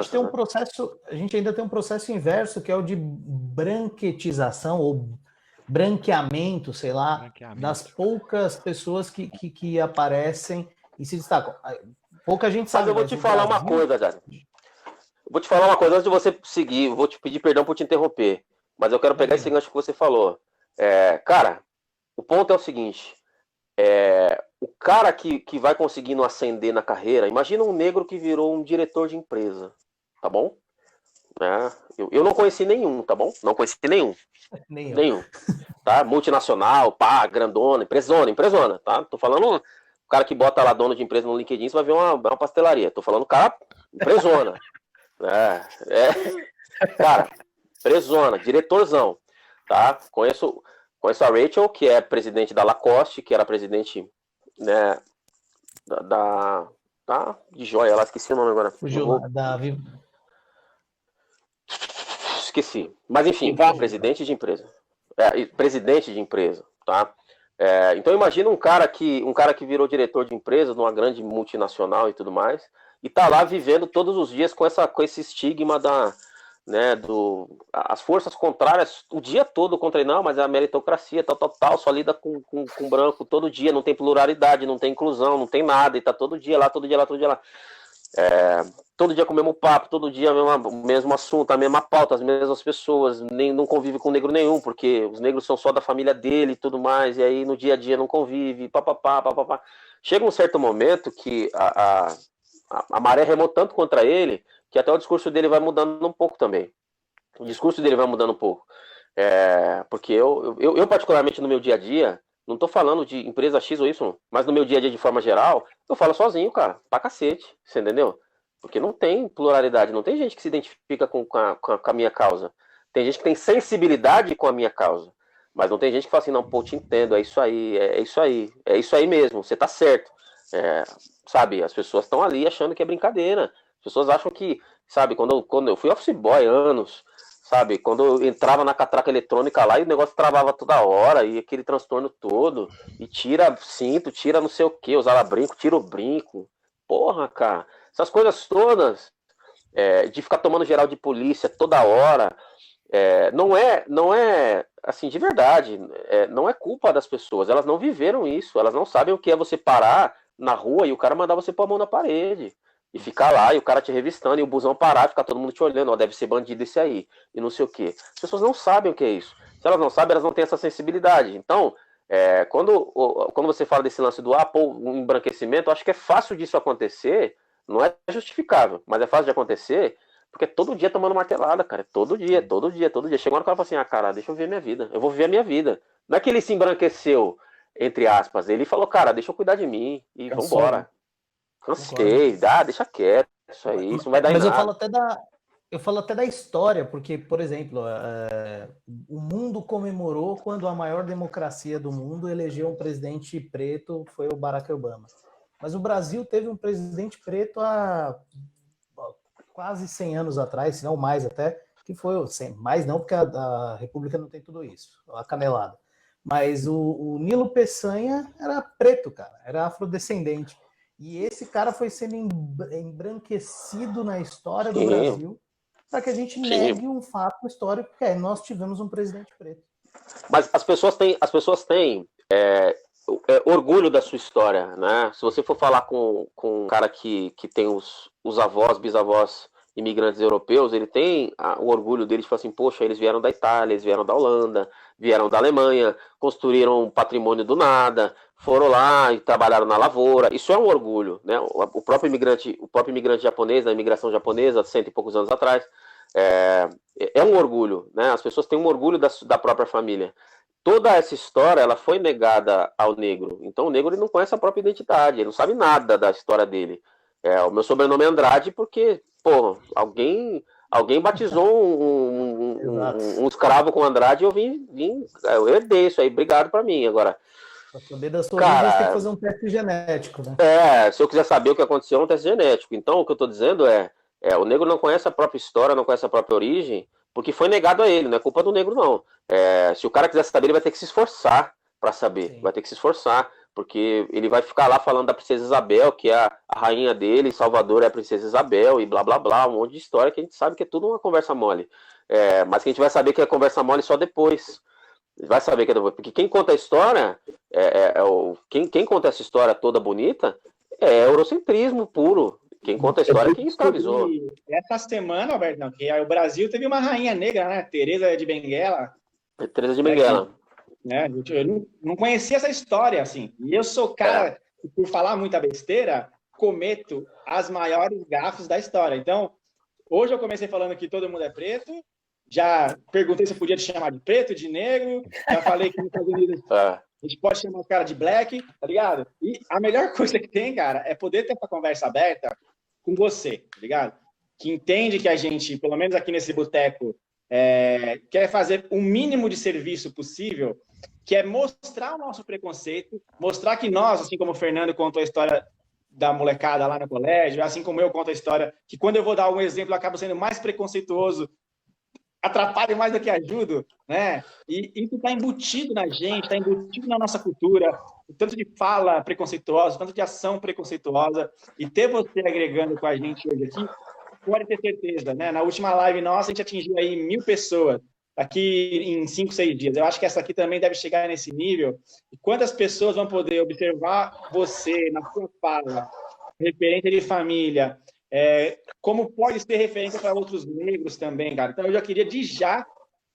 A gente ainda tem um processo inverso, que é o de branquetização ou branqueamento, sei lá, das poucas pessoas que aparecem e se destacam. Pouca gente sabe. Mas eu vou te falar uma coisa, Jade. Vou te falar uma coisa antes de você seguir. Vou te pedir perdão por te interromper, mas eu quero pegar esse gancho que você falou. Cara, o ponto é o seguinte. O cara que vai conseguindo ascender na carreira, imagina um negro que virou um diretor de empresa, tá bom? Eu não conheci nenhum, tá bom? Não conheci nenhum. Nenhum. Tá? Multinacional, pá, grandona, empresona, tá? Tô falando o cara que bota lá dono de empresa no LinkedIn, você vai ver uma pastelaria. Tô falando cara empresona. Cara, empresona, diretorzão, tá? Conheço a Rachel, que é presidente da Lacoste, que era presidente, né, de joia, ela esqueci o nome agora. Esqueci. Mas enfim, presidente de empresa. Presidente de empresa, tá? Então imagina um cara que virou diretor de empresa numa grande multinacional e tudo mais, e tá lá vivendo todos os dias com esse estigma as forças contrárias o dia todo contra ele, não, mas é a meritocracia, tal, só lida com branco todo dia, não tem pluralidade, não tem inclusão, não tem nada, e tá todo dia lá. Todo todo dia com o mesmo papo, todo dia o mesmo assunto, a mesma pauta, as mesmas pessoas, não convive com negro nenhum, porque os negros são só da família dele e tudo mais, e aí no dia a dia não convive, papapá. Chega um certo momento que a maré remou tanto contra ele, que até o discurso dele vai mudando um pouco também. O discurso dele vai mudando um pouco. Porque eu, particularmente, no meu dia a dia, não tô falando de empresa X ou Y, mas no meu dia a dia, de forma geral, eu falo sozinho, cara, pra cacete, você entendeu? Porque não tem pluralidade, não tem gente que se identifica com a minha causa. Tem gente que tem sensibilidade com a minha causa, mas não tem gente que fala assim, não, pô, te entendo, é isso aí mesmo, você tá certo. Sabe, as pessoas estão ali achando que é brincadeira. As pessoas acham que, sabe, quando eu fui office boy anos, sabe, quando eu entrava na catraca eletrônica lá e o negócio travava toda hora, e aquele transtorno todo, e tira cinto, tira não sei o que, usava brinco, tira o brinco. Porra, cara, essas coisas todas, de ficar tomando geral de polícia toda hora, não é, assim, de verdade, não é culpa das pessoas, elas não viveram isso, elas não sabem o que é você parar na rua e o cara mandar você pôr a mão na parede. E ficar lá, e o cara te revistando, e o busão parar, ficar todo mundo te olhando, ó, deve ser bandido esse aí, e não sei o quê. As pessoas não sabem o que é isso. Se elas não sabem, elas não têm essa sensibilidade. Então, quando você fala desse lance do um embranquecimento, eu acho que é fácil disso acontecer, não é justificável, mas é fácil de acontecer, porque todo dia tomando martelada, cara, todo dia. Chega uma hora que o cara fala assim, cara, deixa eu ver minha vida, eu vou viver a minha vida. Não é que ele se embranqueceu, entre aspas, ele falou, cara, deixa eu cuidar de mim, e vambora. Cansei, deixa quieto, isso não vai dar em nada. Mas eu falo até da história, porque, por exemplo, o mundo comemorou quando a maior democracia do mundo elegeu um presidente preto, foi o Barack Obama. Mas o Brasil teve um presidente preto há quase 100 anos atrás, se não mais até, que foi, mais não, porque a República não tem tudo isso, a canelada. Mas o Nilo Peçanha era preto, cara, era afrodescendente. E esse cara foi sendo embranquecido na história do Brasil para que a gente negue um fato histórico que nós tivemos um presidente preto. Mas as pessoas têm orgulho da sua história, né? Se você for falar com um cara que tem os avós, bisavós imigrantes europeus, ele tem o orgulho dele de falar assim, poxa, eles vieram da Itália, eles vieram da Holanda, vieram da Alemanha, construíram um patrimônio do nada, foram lá e trabalharam na lavoura. Isso é um orgulho, né? O próprio imigrante japonês, da imigração japonesa, 100 e poucos anos atrás, é um orgulho, né? As pessoas têm um orgulho da própria família. Toda essa história, ela foi negada ao negro. Então o negro, ele não conhece a própria identidade, ele não sabe nada da história dele. O meu sobrenome é Andrade porque, pô, alguém batizou um escravo com Andrade e eu herdei isso aí, obrigado pra mim. Agora, pra saber da sua origem, você tem que fazer um teste genético, né? Se eu quiser saber o que aconteceu, é um teste genético. Então, o que eu tô dizendo o negro não conhece a própria história, não conhece a própria origem, porque foi negado a ele, não é culpa do negro, não. Se o cara quiser saber, ele vai ter que se esforçar para saber, Sim. Vai ter que se esforçar, porque ele vai ficar lá falando da princesa Isabel, que é a rainha dele, Salvador é a princesa Isabel, e blá blá blá, um monte de história que a gente sabe que é tudo uma conversa mole. Mas que a gente vai saber que é conversa mole só depois. Vai saber que é depois. Porque quem conta a história, quem conta essa história toda bonita, é eurocentrismo puro. Quem conta a história é quem escravizou. Essa semana, Alberto, que o Brasil teve uma rainha negra, né? Teresa de Benguela. Teresa de Benguela. Eu não conhecia essa história, assim. E eu sou cara que, por falar muita besteira, cometo as maiores gafes da história. Então, hoje eu comecei falando que todo mundo é preto, já perguntei se eu podia te chamar de preto, de negro, já falei que nos Estados Unidos a gente pode chamar o cara de black, tá ligado? E a melhor coisa que tem, cara, é poder ter essa conversa aberta com você, tá ligado? Que entende que a gente, pelo menos aqui nesse boteco, quer fazer o mínimo de serviço possível, que é mostrar o nosso preconceito, mostrar que nós, assim como o Fernando contou a história da molecada lá no colégio, assim como eu conto a história, que quando eu vou dar um exemplo, eu acabo sendo mais preconceituoso, atrapalho mais do que ajudo, né? E isso está embutido na gente, está embutido na nossa cultura, tanto de fala preconceituosa, tanto de ação preconceituosa, e ter você agregando com a gente hoje aqui, pode ter certeza, né? Na última live nossa, a gente atingiu aí 1000 pessoas, aqui em 5, 6 dias. Eu acho que essa aqui também deve chegar nesse nível. E quantas pessoas vão poder observar você na sua fala, referente de família, como pode ser referência para outros negros também, cara. Então, eu já queria de já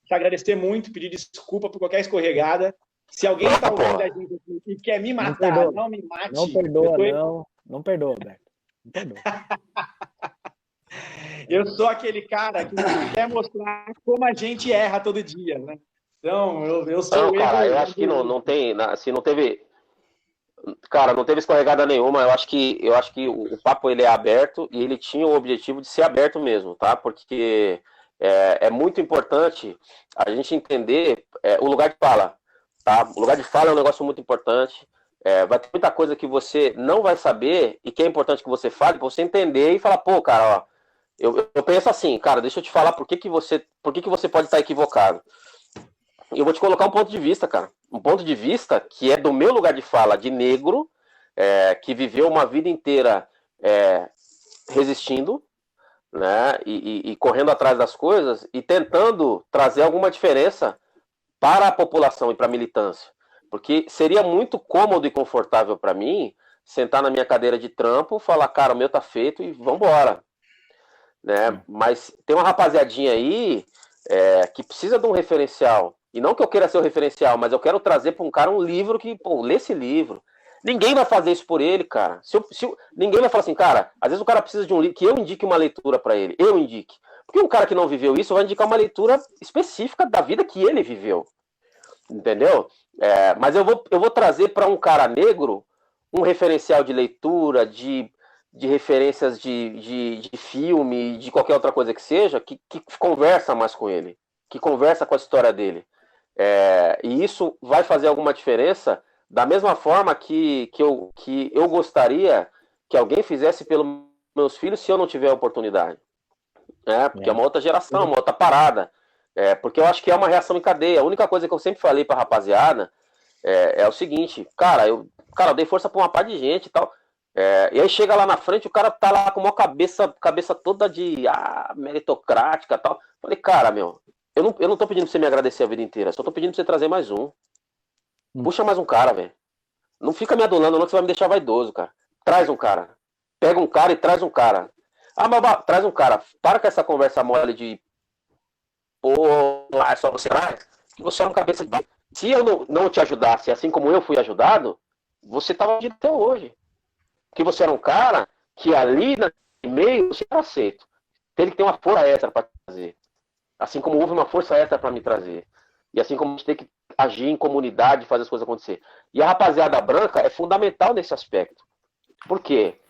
te agradecer muito, pedir desculpa por qualquer escorregada. Se alguém está ouvindo a gente aqui e quer me matar, não me mate. Não perdoa, não perdoa, Beto. Não perdoa. Eu sou aquele cara que quer mostrar como a gente erra todo dia, né? Então, eu sou Não, cara, eu acho que não tem, assim, não teve, cara, não teve escorregada nenhuma. Eu acho que o papo ele é aberto e ele tinha o objetivo de ser aberto mesmo, tá? Porque é muito importante a gente entender o lugar de fala, tá? O lugar de fala é um negócio muito importante. Vai ter muita coisa que você não vai saber e que é importante que você fale para você entender e falar, pô, cara, ó, eu penso assim, cara, deixa eu te falar por que você pode estar equivocado. E eu vou te colocar um ponto de vista, cara. Um ponto de vista que é do meu lugar de fala de negro, que viveu uma vida inteira resistindo, né, e correndo atrás das coisas e tentando trazer alguma diferença para a população e para a militância. Porque seria muito cômodo e confortável para mim sentar na minha cadeira de trampo, falar, cara, o meu tá feito e vambora. Né? Mas tem uma rapaziadinha aí que precisa de um referencial. E não que eu queira ser o referencial, mas eu quero trazer para um cara um livro que, pô, lê esse livro. Ninguém vai fazer isso por ele, cara. Ninguém vai falar assim, cara, às vezes o cara precisa de um livro, que eu indique uma leitura para ele. Eu indique. Porque um cara que não viveu isso vai indicar uma leitura específica da vida que ele viveu. Entendeu? Mas eu vou trazer para um cara negro um referencial de leitura, de referências de filme, de qualquer outra coisa que seja, que conversa mais com ele, que conversa com a história dele. E isso vai fazer alguma diferença da mesma forma que eu gostaria que alguém fizesse pelos meus filhos se eu não tiver a oportunidade. Porque é uma outra geração, uma outra parada. Porque eu acho que é uma reação em cadeia. A única coisa que eu sempre falei pra rapaziada é o seguinte, cara, eu dei força pra uma par de gente e tal. E aí chega lá na frente, o cara tá lá com uma cabeça toda de meritocrática e tal. Falei, cara, meu, eu não tô pedindo pra você me agradecer a vida inteira, só tô pedindo pra você trazer mais um. Puxa mais um cara, velho. Não fica me adulando, não, que você vai me deixar vaidoso, cara. Traz um cara. Pega um cara e traz um cara. Mas traz um cara. Para com essa conversa mole de pô, é só você traz, que você é um cabeça de... Se eu não te ajudasse, assim como eu fui ajudado, você tava de até hoje. Que você era um cara que ali no meio você era aceito. Teve que ter uma força extra para trazer. Assim como houve uma força extra para me trazer. E assim como a gente tem que agir em comunidade, fazer as coisas acontecer. E a rapaziada branca é fundamental nesse aspecto. Por quê?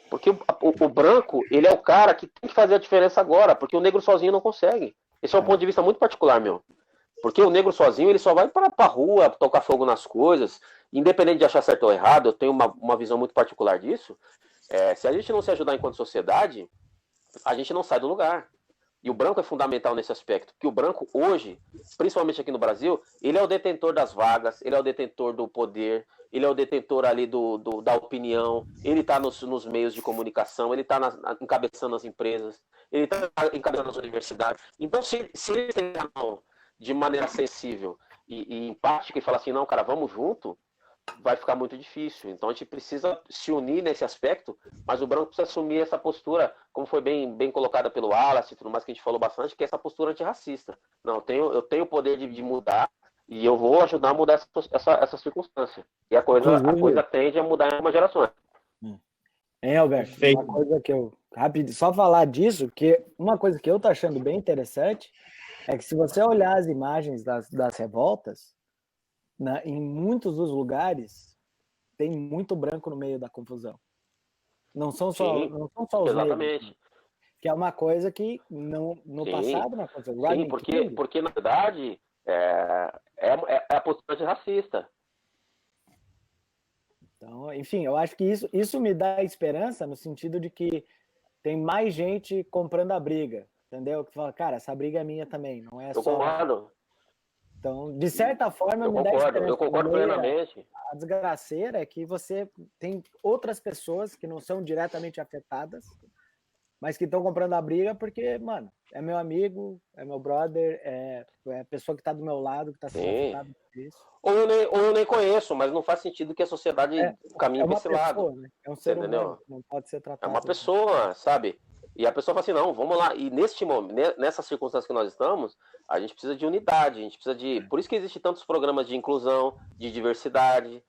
Porque o branco, ele é o cara que tem que fazer a diferença agora, porque o negro sozinho não consegue. Esse é um ponto de vista muito particular, meu. Porque o negro sozinho, ele só vai para a rua, tocar fogo nas coisas. Independente de achar certo ou errado, eu tenho uma visão muito particular disso. Se a gente não se ajudar enquanto sociedade, a gente não sai do lugar. E o branco é fundamental nesse aspecto. Porque o branco, hoje, principalmente aqui no Brasil, ele é o detentor das vagas, ele é o detentor do poder, ele é o detentor ali da opinião, ele está nos meios de comunicação, ele está encabeçando as empresas, ele está encabeçando as universidades. Então, se ele tem a mão de maneira sensível e empática e fala assim, não, cara, vamos junto, vai ficar muito difícil. Então a gente precisa se unir nesse aspecto, mas o branco precisa assumir essa postura, como foi bem colocada pelo Wallace e tudo mais, que a gente falou bastante, que é essa postura antirracista. Não, eu tenho o poder de mudar e eu vou ajudar a mudar essa circunstância. E a coisa tende a mudar em algumas gerações. Alberto, uma coisa que eu... Rápido, só falar disso, porque uma coisa que eu tô achando bem interessante é que se você olhar as imagens das revoltas, em muitos dos lugares tem muito branco no meio da confusão. Não são só os exatamente. negros, que é uma coisa que no passado não aconteceu. Sim, porque na verdade é a postura racista. Então, enfim, eu acho que isso me dá esperança no sentido de que tem mais gente comprando a briga, entendeu? Que fala, cara, essa briga é minha também, não é só... Eu concordo. Então, de certa forma, me dá esperança. Eu concordo plenamente. A desgraceira é que você tem outras pessoas que não são diretamente afetadas, mas que estão comprando a briga porque, mano, é meu amigo, é meu brother, é a pessoa que está do meu lado, que está sendo afetada ou eu nem conheço, mas não faz sentido que a sociedade caminhe para esse lado. Né? É um ser humano, não pode ser tratado. É uma pessoa, sabe? E a pessoa fala assim, não, vamos lá. E neste momento, nessas circunstâncias que nós estamos, a gente precisa de unidade, a gente precisa de... Por isso que existem tantos programas de inclusão, de diversidade,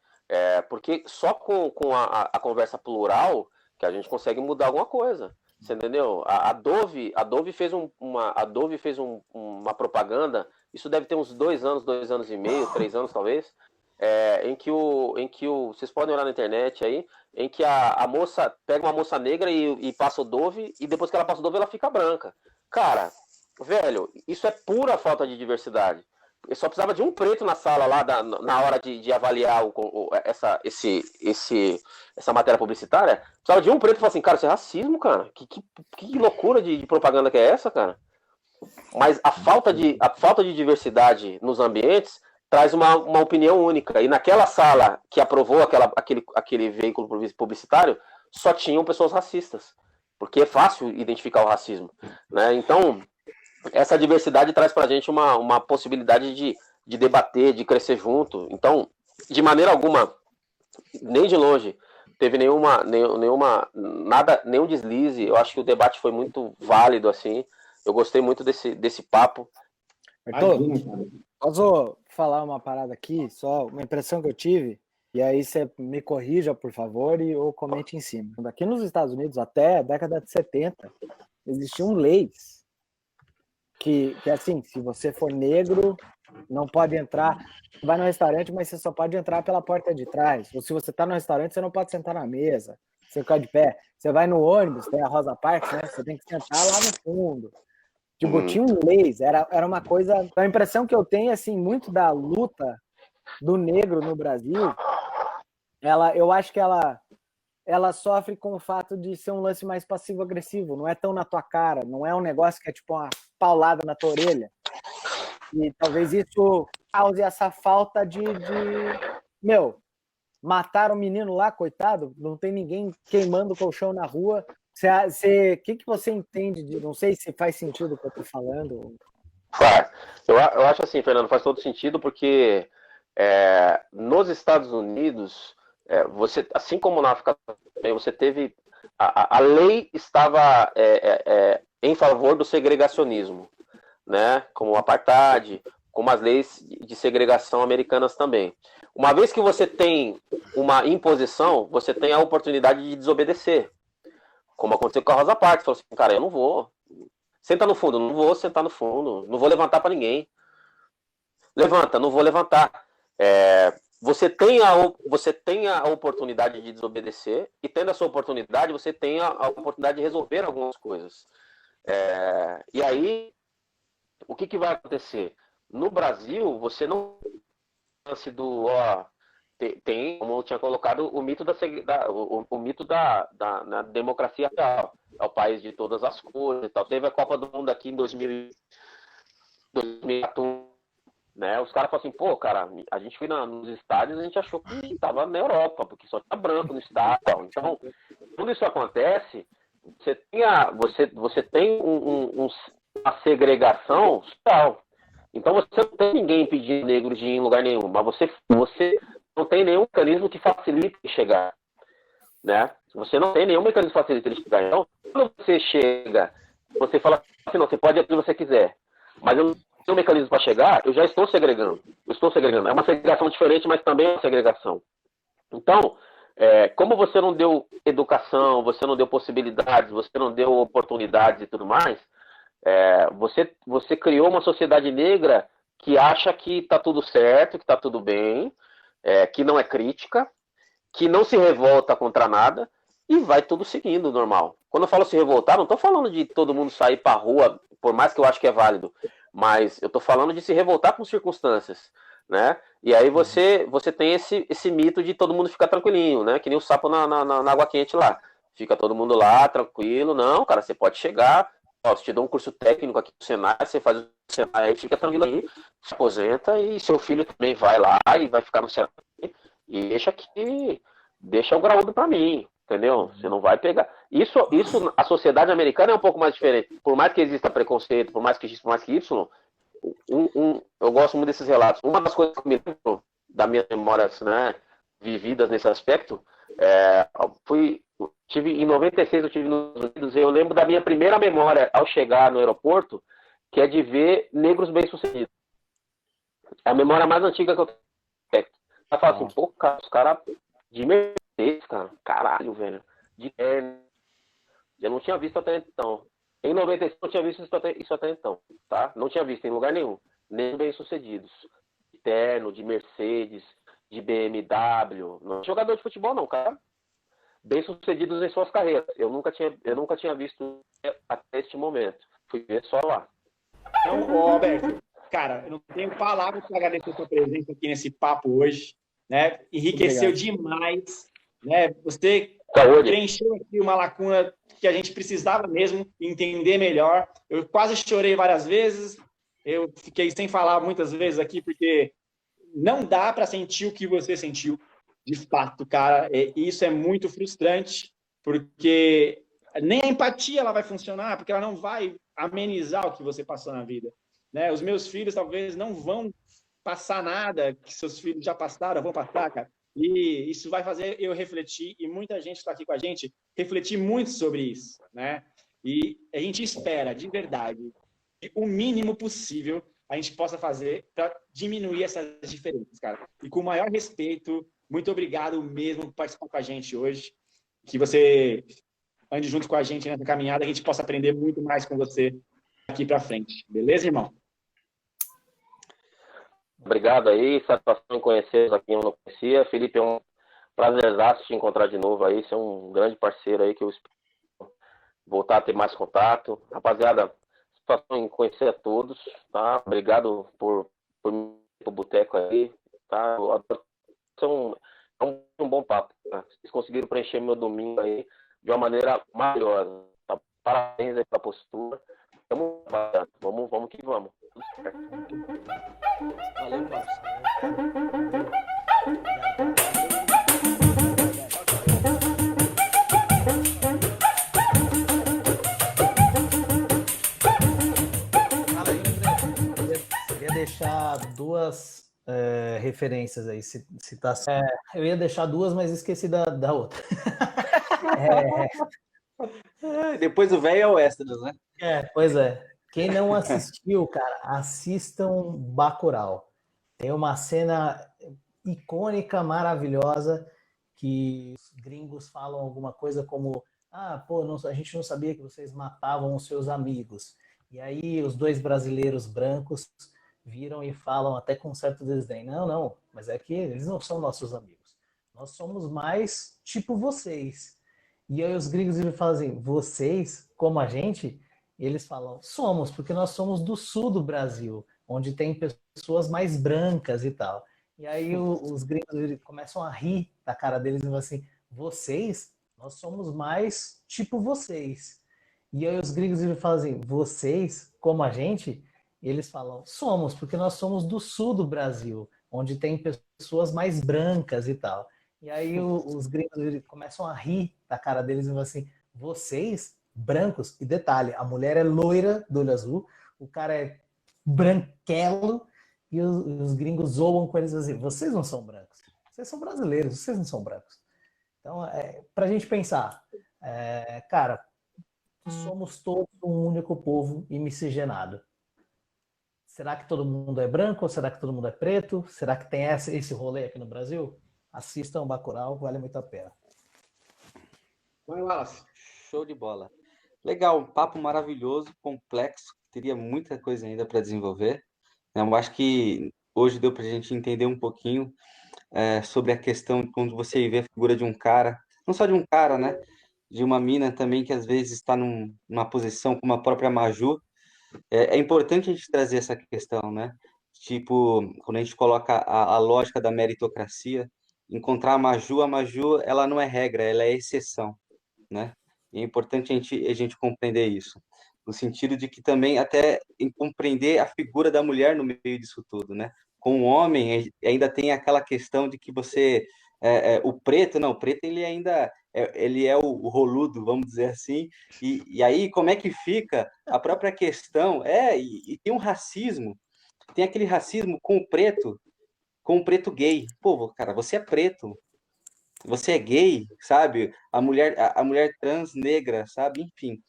porque só com a conversa plural que a gente consegue mudar alguma coisa. Você entendeu? A Dove fez uma propaganda, isso deve ter uns 2 anos e meio, 3 anos talvez, em que vocês podem olhar na internet aí, em que a moça pega uma moça negra e passa o Dove, e depois que ela passa o Dove ela fica branca. Cara, velho, isso é pura falta de diversidade. Eu só precisava de um preto na sala lá na hora de avaliar essa matéria publicitária. Precisava de um preto e falar assim, cara, isso é racismo, cara. Que loucura de propaganda que é essa, cara? Mas a falta de diversidade nos ambientes traz uma opinião única. E naquela sala que aprovou aquele veículo publicitário, só tinham pessoas racistas. Porque é fácil identificar o racismo, né? Então, essa diversidade traz pra gente uma possibilidade de debater, de crescer junto. Então, de maneira alguma, nem de longe, teve nenhum deslize. Eu acho que o debate foi muito válido, assim. Eu gostei muito desse papo. Arthur, posso falar uma parada aqui? Só uma impressão que eu tive, e aí você me corrija, por favor, ou comente em cima. Aqui nos Estados Unidos, até a década de 70, existiam leis que assim, se você for negro, não pode entrar, vai no restaurante, mas você só pode entrar pela porta de trás. Ou se você tá no restaurante, você não pode sentar na mesa, você ficar de pé. Você vai no ônibus, tem a Rosa Parks, né? Você tem que sentar lá no fundo. Tipo, tinha leis, era uma coisa... A impressão que eu tenho, assim, muito da luta do negro no Brasil, eu acho que ela sofre com o fato de ser um lance mais passivo-agressivo, não é tão na tua cara, não é um negócio que é tipo uma paulada na tua orelha. E talvez isso cause essa falta de mataram o menino lá, coitado, não tem ninguém queimando o colchão na rua. O que você entende de... Não sei se faz sentido o que eu tô falando. Eu acho assim, Fernando, faz todo sentido, porque nos Estados Unidos... você, assim como na África também, você teve a lei estava em favor do segregacionismo, né? Como o apartheid, como as leis de segregação americanas também. Uma vez que você tem uma imposição, você tem a oportunidade de desobedecer, como aconteceu com a Rosa Parks. Falou assim, cara, eu não vou, senta no fundo, não vou sentar no fundo, não vou levantar para ninguém, levanta, não vou levantar. Você tem a oportunidade de desobedecer, e tendo essa oportunidade, você tem a oportunidade de resolver algumas coisas. E aí, o que vai acontecer? No Brasil, você não tem, como eu tinha colocado, o mito da democracia real. É o país de todas as cores e tal. Teve a Copa do Mundo aqui em 2014. Né? Os caras falam assim, pô, cara, a gente foi nos estádios, a gente achou que estava na Europa, porque só tinha branco no estádio. Então, quando isso acontece, você tem uma segregação social. Então, você não tem ninguém impedindo negro de ir em lugar nenhum, mas você não tem nenhum mecanismo que facilite ele chegar. Né? Você não tem nenhum mecanismo que facilite ele chegar. Então, quando você chega, você fala assim, não, você pode ir o que você quiser, mas eu tem um mecanismo para chegar, eu já estou segregando. É uma segregação diferente, mas também é uma segregação. Então, como você não deu educação, você não deu possibilidades, você não deu oportunidades e tudo mais, você criou uma sociedade negra que acha que está tudo certo, que está tudo bem, que não é crítica, que não se revolta contra nada, e vai tudo seguindo normal. Quando eu falo se revoltar, não estou falando de todo mundo sair para a rua, por mais que eu acho que é válido, mas eu estou falando de se revoltar com circunstâncias, né? E aí você tem esse mito de todo mundo ficar tranquilinho, né? Que nem o sapo na água quente lá. Fica todo mundo lá, tranquilo. Não, cara, você pode chegar, se te dou um curso técnico aqui no Senai, você faz o Senai aí, fica tranquilo aí, se aposenta, e seu filho também vai lá e vai ficar no Senai e deixa o graúdo para mim. Entendeu? Você não vai pegar. Isso, a sociedade americana é um pouco mais diferente. Por mais que exista preconceito, por mais que X, por mais que Y, eu gosto muito desses relatos. Uma das coisas que eu me lembro da minha memória, né, vividas nesse aspecto, em 96 eu estive nos Estados Unidos, e eu lembro da minha primeira memória ao chegar no aeroporto, que é de ver negros bem-sucedidos. É a memória mais antiga que eu tenho. Ela fala assim, pô, cara, os caras de Mercedes, cara, caralho, velho, de terno. Eu não tinha visto até então. Em 96 eu não tinha visto isso até então, tá? Não tinha visto em lugar nenhum. Nem bem-sucedidos. De terno, de Mercedes, de BMW. Não é jogador de futebol, não, cara. Bem-sucedidos em suas carreiras. Eu nunca tinha visto até este momento. Fui ver só lá. Então, Alberto, cara, eu não tenho palavras para agradecer a sua presença aqui nesse papo hoje, né? Enriqueceu demais, né? Você preencheu aqui uma lacuna que a gente precisava mesmo entender melhor. Eu quase chorei várias vezes, eu fiquei sem falar muitas vezes aqui, porque não dá para sentir o que você sentiu, de fato, cara. E isso é muito frustrante, porque nem a empatia ela vai funcionar, porque ela não vai amenizar o que você passou na vida, né? Os meus filhos talvez não vão passar nada que seus filhos já passaram, vão passar, cara. E isso vai fazer eu refletir, e muita gente está aqui com a gente, refletir muito sobre isso, né? E a gente espera, de verdade, que o mínimo possível a gente possa fazer para diminuir essas diferenças, cara. E com o maior respeito, muito obrigado mesmo por participar com a gente hoje, que você ande junto com a gente nessa caminhada, a gente possa aprender muito mais com você aqui para frente. Beleza, irmão? Obrigado aí, satisfação em conhecê-los aqui, eu não conhecia. Felipe, é um prazerzaço te encontrar de novo aí, você é um grande parceiro aí que eu espero voltar a ter mais contato. Rapaziada, satisfação em conhecer a todos, tá? Obrigado por me ir pro boteco aí, tá? É um bom papo, tá? Vocês conseguiram preencher meu domingo aí de uma maneira maravilhosa, tá? Parabéns aí pela postura. Vamos que vamos. Tudo certo. Valeu, parceiro. Queria deixar duas referências aí, citação. Eu ia deixar duas, mas esqueci da outra. Depois o velho é o Extras, né? Pois é. Quem não assistiu, cara, assistam Bacurau. Tem uma cena icônica, maravilhosa, que os gringos falam alguma coisa como a gente não sabia que vocês matavam os seus amigos. E aí os dois brasileiros brancos viram e falam até com certo desdém, não, mas é que eles não são nossos amigos. Nós somos mais tipo vocês. E aí os gringos falam assim, vocês, como a gente? E eles falam, somos, porque nós somos do sul do Brasil, onde tem pessoas mais brancas e tal. E aí os gringos começam a rir da cara deles e falam assim, vocês? Nós somos mais tipo vocês. E aí os gringos falam assim, vocês, como a gente? E eles falam, somos, porque nós somos do sul do Brasil, onde tem pessoas mais brancas e tal. E aí os gringos começam a rir da cara deles e falam assim, vocês, brancos, e detalhe, a mulher é loira do olho azul, o cara é branquelo, e os gringos zoam com eles assim, vocês não são brancos, vocês são brasileiros, vocês não são brancos. Então, pra gente pensar, cara, somos todos um único povo e miscigenado. Será que todo mundo é branco? Ou será que todo mundo é preto? Será que tem esse rolê aqui no Brasil? Assistam Bacurau, vale muito a pena. Vai, Wallace. Show de bola. Legal, um papo maravilhoso, complexo, teria muita coisa ainda para desenvolver. Eu acho que hoje deu para a gente entender um pouquinho sobre a questão de quando você vê a figura de um cara, não só de um cara, né? De uma mina também que às vezes está numa posição como a própria Maju. É importante a gente trazer essa questão, né? Tipo, quando a gente coloca a lógica da meritocracia, encontrar a Maju ela não é regra, ela é exceção, né? E é importante a gente compreender isso, no sentido de que também até em compreender a figura da mulher no meio disso tudo, né? Com o homem ainda tem aquela questão de que você o preto ele ainda ele é o roludo, vamos dizer assim, e aí como é que fica a própria questão e tem um racismo tem aquele racismo com o preto gay. Pô, cara, você é preto, você é gay, sabe? A mulher trans negra, sabe? Enfim,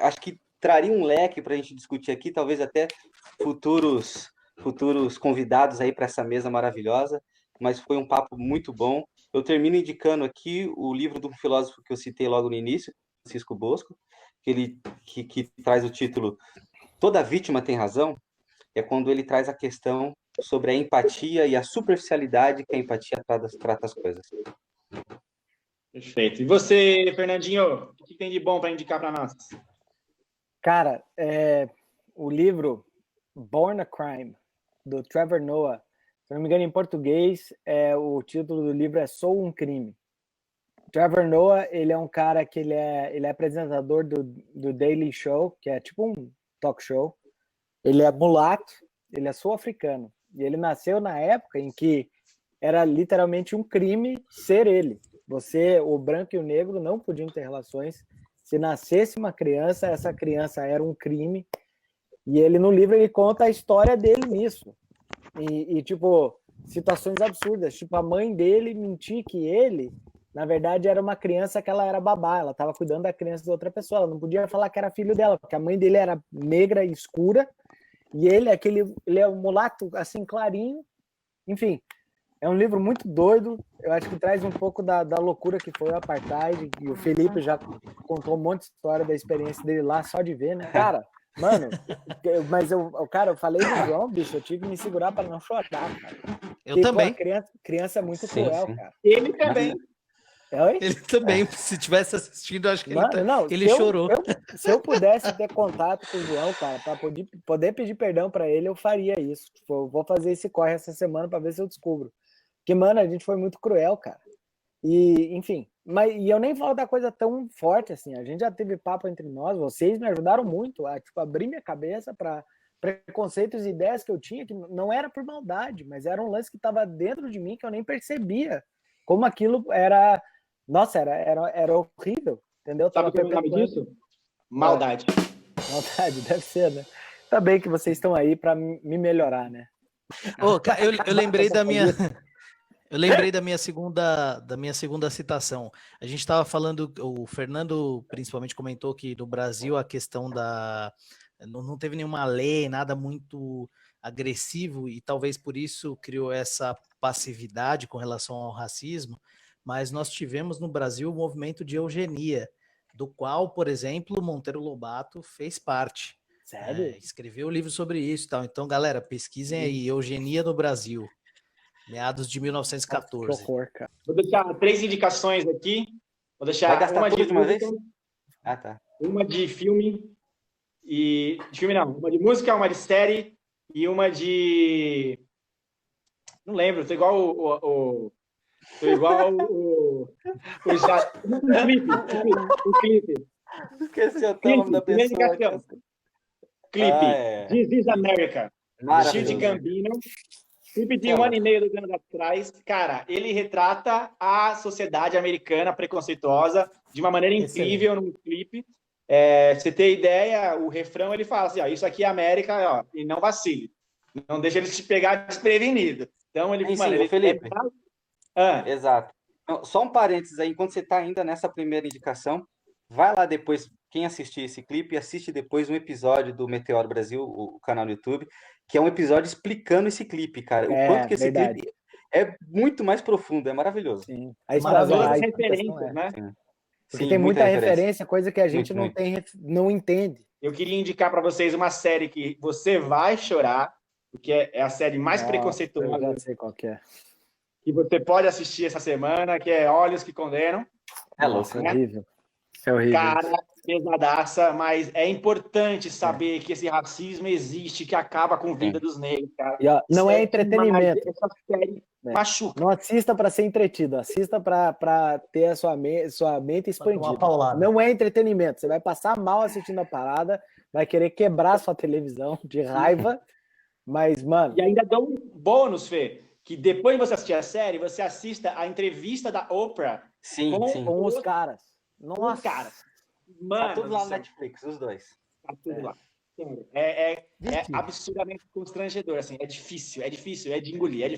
acho que traria um leque para a gente discutir aqui, talvez até futuros convidados aí para essa mesa maravilhosa, mas foi um papo muito bom. Eu termino indicando aqui o livro do filósofo que eu citei logo no início, Francisco Bosco, que traz o título Toda Vítima Tem Razão, é quando ele traz a questão sobre a empatia e a superficialidade que a empatia trata as coisas. Perfeito. E você, Fernandinho, o que tem de bom para indicar para nós? Cara, o livro Born a Crime, do Trevor Noah, se não me engano, em português, o título do livro é Sou um Crime. Trevor Noah, ele é um cara que ele é apresentador do Daily Show, que é tipo um talk show. Ele é mulato, ele é sul-africano. E ele nasceu na época em que era literalmente um crime ser ele. O branco e o negro não podiam ter relações. Se nascesse uma criança, essa criança era um crime. E ele, no livro, ele conta a história dele nisso. E tipo, situações absurdas. Tipo, a mãe dele mentir que ele, na verdade, era uma criança que ela era babá. Ela estava cuidando da criança de outra pessoa. Ela não podia falar que era filho dela, porque a mãe dele era negra e escura. E ele é um mulato, assim, clarinho. Enfim, é um livro muito doido. Eu acho que traz um pouco da loucura que foi o Apartheid. E o Felipe já contou um monte de história da experiência dele lá, só de ver, né? Cara, mano, mas eu falei do João, bicho, eu tive que me segurar para não chorar, cara. Eu também. Pô, criança é muito cruel, cara. Ele também. Ele também, se tivesse assistindo, acho que ele chorou. Se eu pudesse ter contato com o João, cara, para poder pedir perdão para ele, eu faria isso. Tipo, eu vou fazer esse corre essa semana para ver se eu descubro. Porque, mano, a gente foi muito cruel, cara. E, enfim, e eu nem falo da coisa tão forte assim. A gente já teve papo entre nós, vocês me ajudaram muito a abrir minha cabeça para preconceitos e ideias que eu tinha, que não era por maldade, mas era um lance que estava dentro de mim que eu nem percebia. Como aquilo era. Nossa, era horrível, entendeu? Sabe o nome disso? Maldade. Maldade, deve ser, né? Tá bem que vocês estão aí para me melhorar, né? Eu lembrei da minha. Eu lembrei da minha segunda citação. A gente estava falando, o Fernando principalmente comentou que no Brasil a questão não teve nenhuma lei, nada muito agressivo, e talvez por isso criou essa passividade com relação ao racismo, mas nós tivemos no Brasil o movimento de eugenia, do qual, por exemplo, Monteiro Lobato fez parte. Sério? Escreveu um livro sobre isso e tal. Então, galera, pesquisem aí, eugenia no Brasil, meados de 1914. Que horror, cara. Vou deixar 3 indicações aqui. Vou deixar Vai gastar uma tudo de uma música, vez? Ah, tá. uma de filme e de filme não, uma de música, uma de série e uma de não lembro, tô igual o clipe. Esqueci até o nome da pessoa. Clipe. This is America. Shield Gambino. Clipe de 1 ano e meio, 2 anos atrás. Cara, ele retrata a sociedade americana preconceituosa de uma maneira incrível no clipe. Você ter ideia, o refrão ele fala assim, ó, isso aqui é América, ó, e não vacile. Não deixa ele te pegar desprevenido. Então ele... Felipe. Exato. Então, só um parênteses aí, enquanto você está ainda nessa primeira indicação, vai lá depois, quem assistir esse clipe, assiste depois um episódio do Meteoro Brasil, o canal no YouTube, que é um episódio explicando esse clipe, cara. O quanto que esse clipe é muito mais profundo, é maravilhoso. Sim. As referências, né? Sim. Porque tem muita referência, coisa que a gente não entende. Eu queria indicar para vocês uma série que você vai chorar, porque é a série mais preconceituosa. Eu já sei qual que é. Que você pode assistir essa semana, que é Olhos que Condenam. É louco, né? Horrível. É horrível. Cara, pesadaça, mas é importante saber que esse racismo existe, que acaba com a vida dos negros, cara. E, ó, não é entretenimento. Essa série machuca. Não assista para ser entretido, assista para ter a sua mente expandida. Não é entretenimento. Você vai passar mal assistindo a parada, vai querer quebrar a sua televisão de raiva, mas, mano... E ainda dá um bônus, Fê, que depois de você assistir a série, você assista a entrevista da Oprah com os caras. Nossa, cara. Mano, tá tudo lá no Netflix, os dois. Tá tudo lá. É absurdamente constrangedor, assim, é difícil de engolir,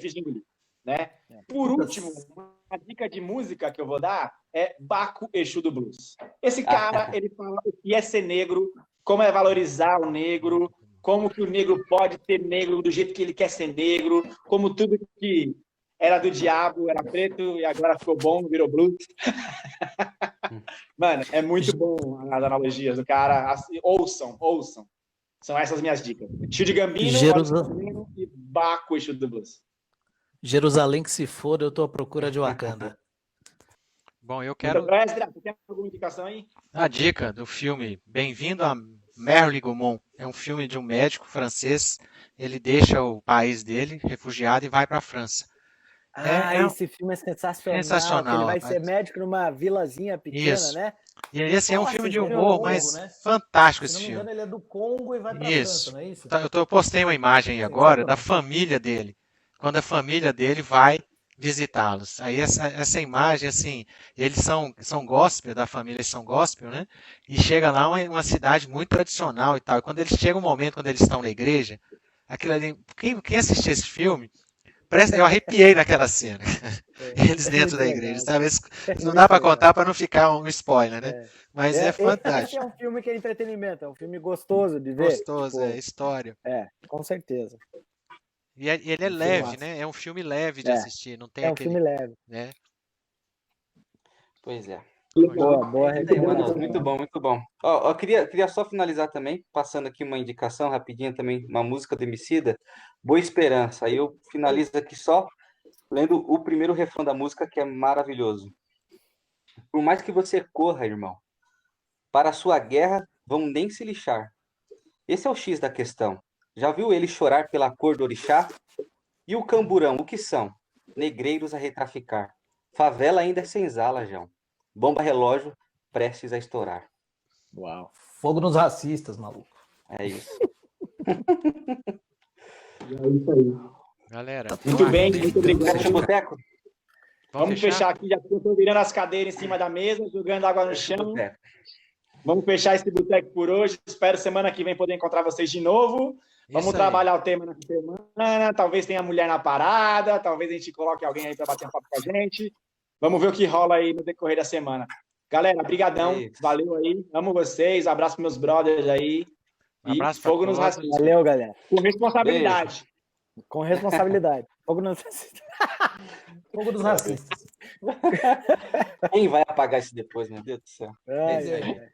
né? Por último, uma dica de música que eu vou dar é Baco, Exu do Blues. Esse cara, ele fala o que é ser negro, como é valorizar o negro, como que o negro pode ser negro do jeito que ele quer ser negro, como tudo que era do diabo era preto e agora ficou bom, virou blues. Mano, é muito bom as analogias do cara. Ouçam. São essas minhas dicas. Tio de Gambino, Gambino e Baco, Exu do Blues. Jerusalém que se for, eu tô à procura de Wakanda. Bom, eu quero Você tem alguma indicação aí? a dica do filme Bem-vindo a Merli-Gaumont. É um filme de um médico francês. Ele deixa o país dele, refugiado, e vai para a França. Esse filme é sensacional. Sensacional, Ele vai rapaz. ser médico numa vilazinha pequena, Isso. né? E esse é um Nossa, filme de esse filme é humor, longo, mas né? fantástico Se esse não me filme. engano, ele é do Congo e vai pra Isso. França, não é isso? Eu postei uma imagem aí agora da família dele, quando a família dele vai visitá-los. Aí essa imagem, assim, eles são gospel, da família eles são gospel, né? E chega lá uma cidade muito tradicional e tal. E quando eles chegam um momento, quando eles estão na igreja, aquilo ali, quem assistiu esse filme, eu arrepiei naquela cena. Eles dentro da igreja, sabe? Não dá para contar para não ficar um spoiler, né? Mas é Esse fantástico. é um filme que é entretenimento, é um filme gostoso de ver. Gostoso, tipo, história. com certeza. E ele é leve, né? É um filme leve de assistir, não tem É um aquele, filme leve. né? Pois é. Boa recomendação. Muito bom. Ó, eu queria só finalizar também, passando aqui uma indicação rapidinha também, uma música do Emicida, Boa Esperança. Aí eu finalizo aqui só lendo o primeiro refrão da música, que é maravilhoso. Por mais que você corra, irmão, para a sua guerra vão nem se lixar. Esse é o X da questão. Já viu ele chorar pela cor do orixá? E o camburão, o que são? Negreiros a retraficar. Favela ainda é senzala, João. Bomba relógio prestes a estourar. Uau. Fogo nos racistas, maluco. É isso. É isso aí. Galera, Muito bem, muito obrigado. Fecha o boteco? Vamos fechar aqui, já estou virando as cadeiras em cima da mesa, jogando água no chão. Vamos fechar esse boteco por hoje. Espero semana que vem poder encontrar vocês de novo. Vamos trabalhar o tema na semana. Talvez tenha mulher na parada. Talvez a gente coloque alguém aí para bater um papo com a gente. Vamos ver o que rola aí no decorrer da semana. Galera, brigadão. Valeu aí. Amo vocês. Abraço para meus brothers aí. Um abraço e fogo nos racistas. Valeu, galera. Com responsabilidade. Com responsabilidade. Fogo nos racistas. Fogo dos racistas. Quem vai apagar isso depois, meu Deus do céu? Ai.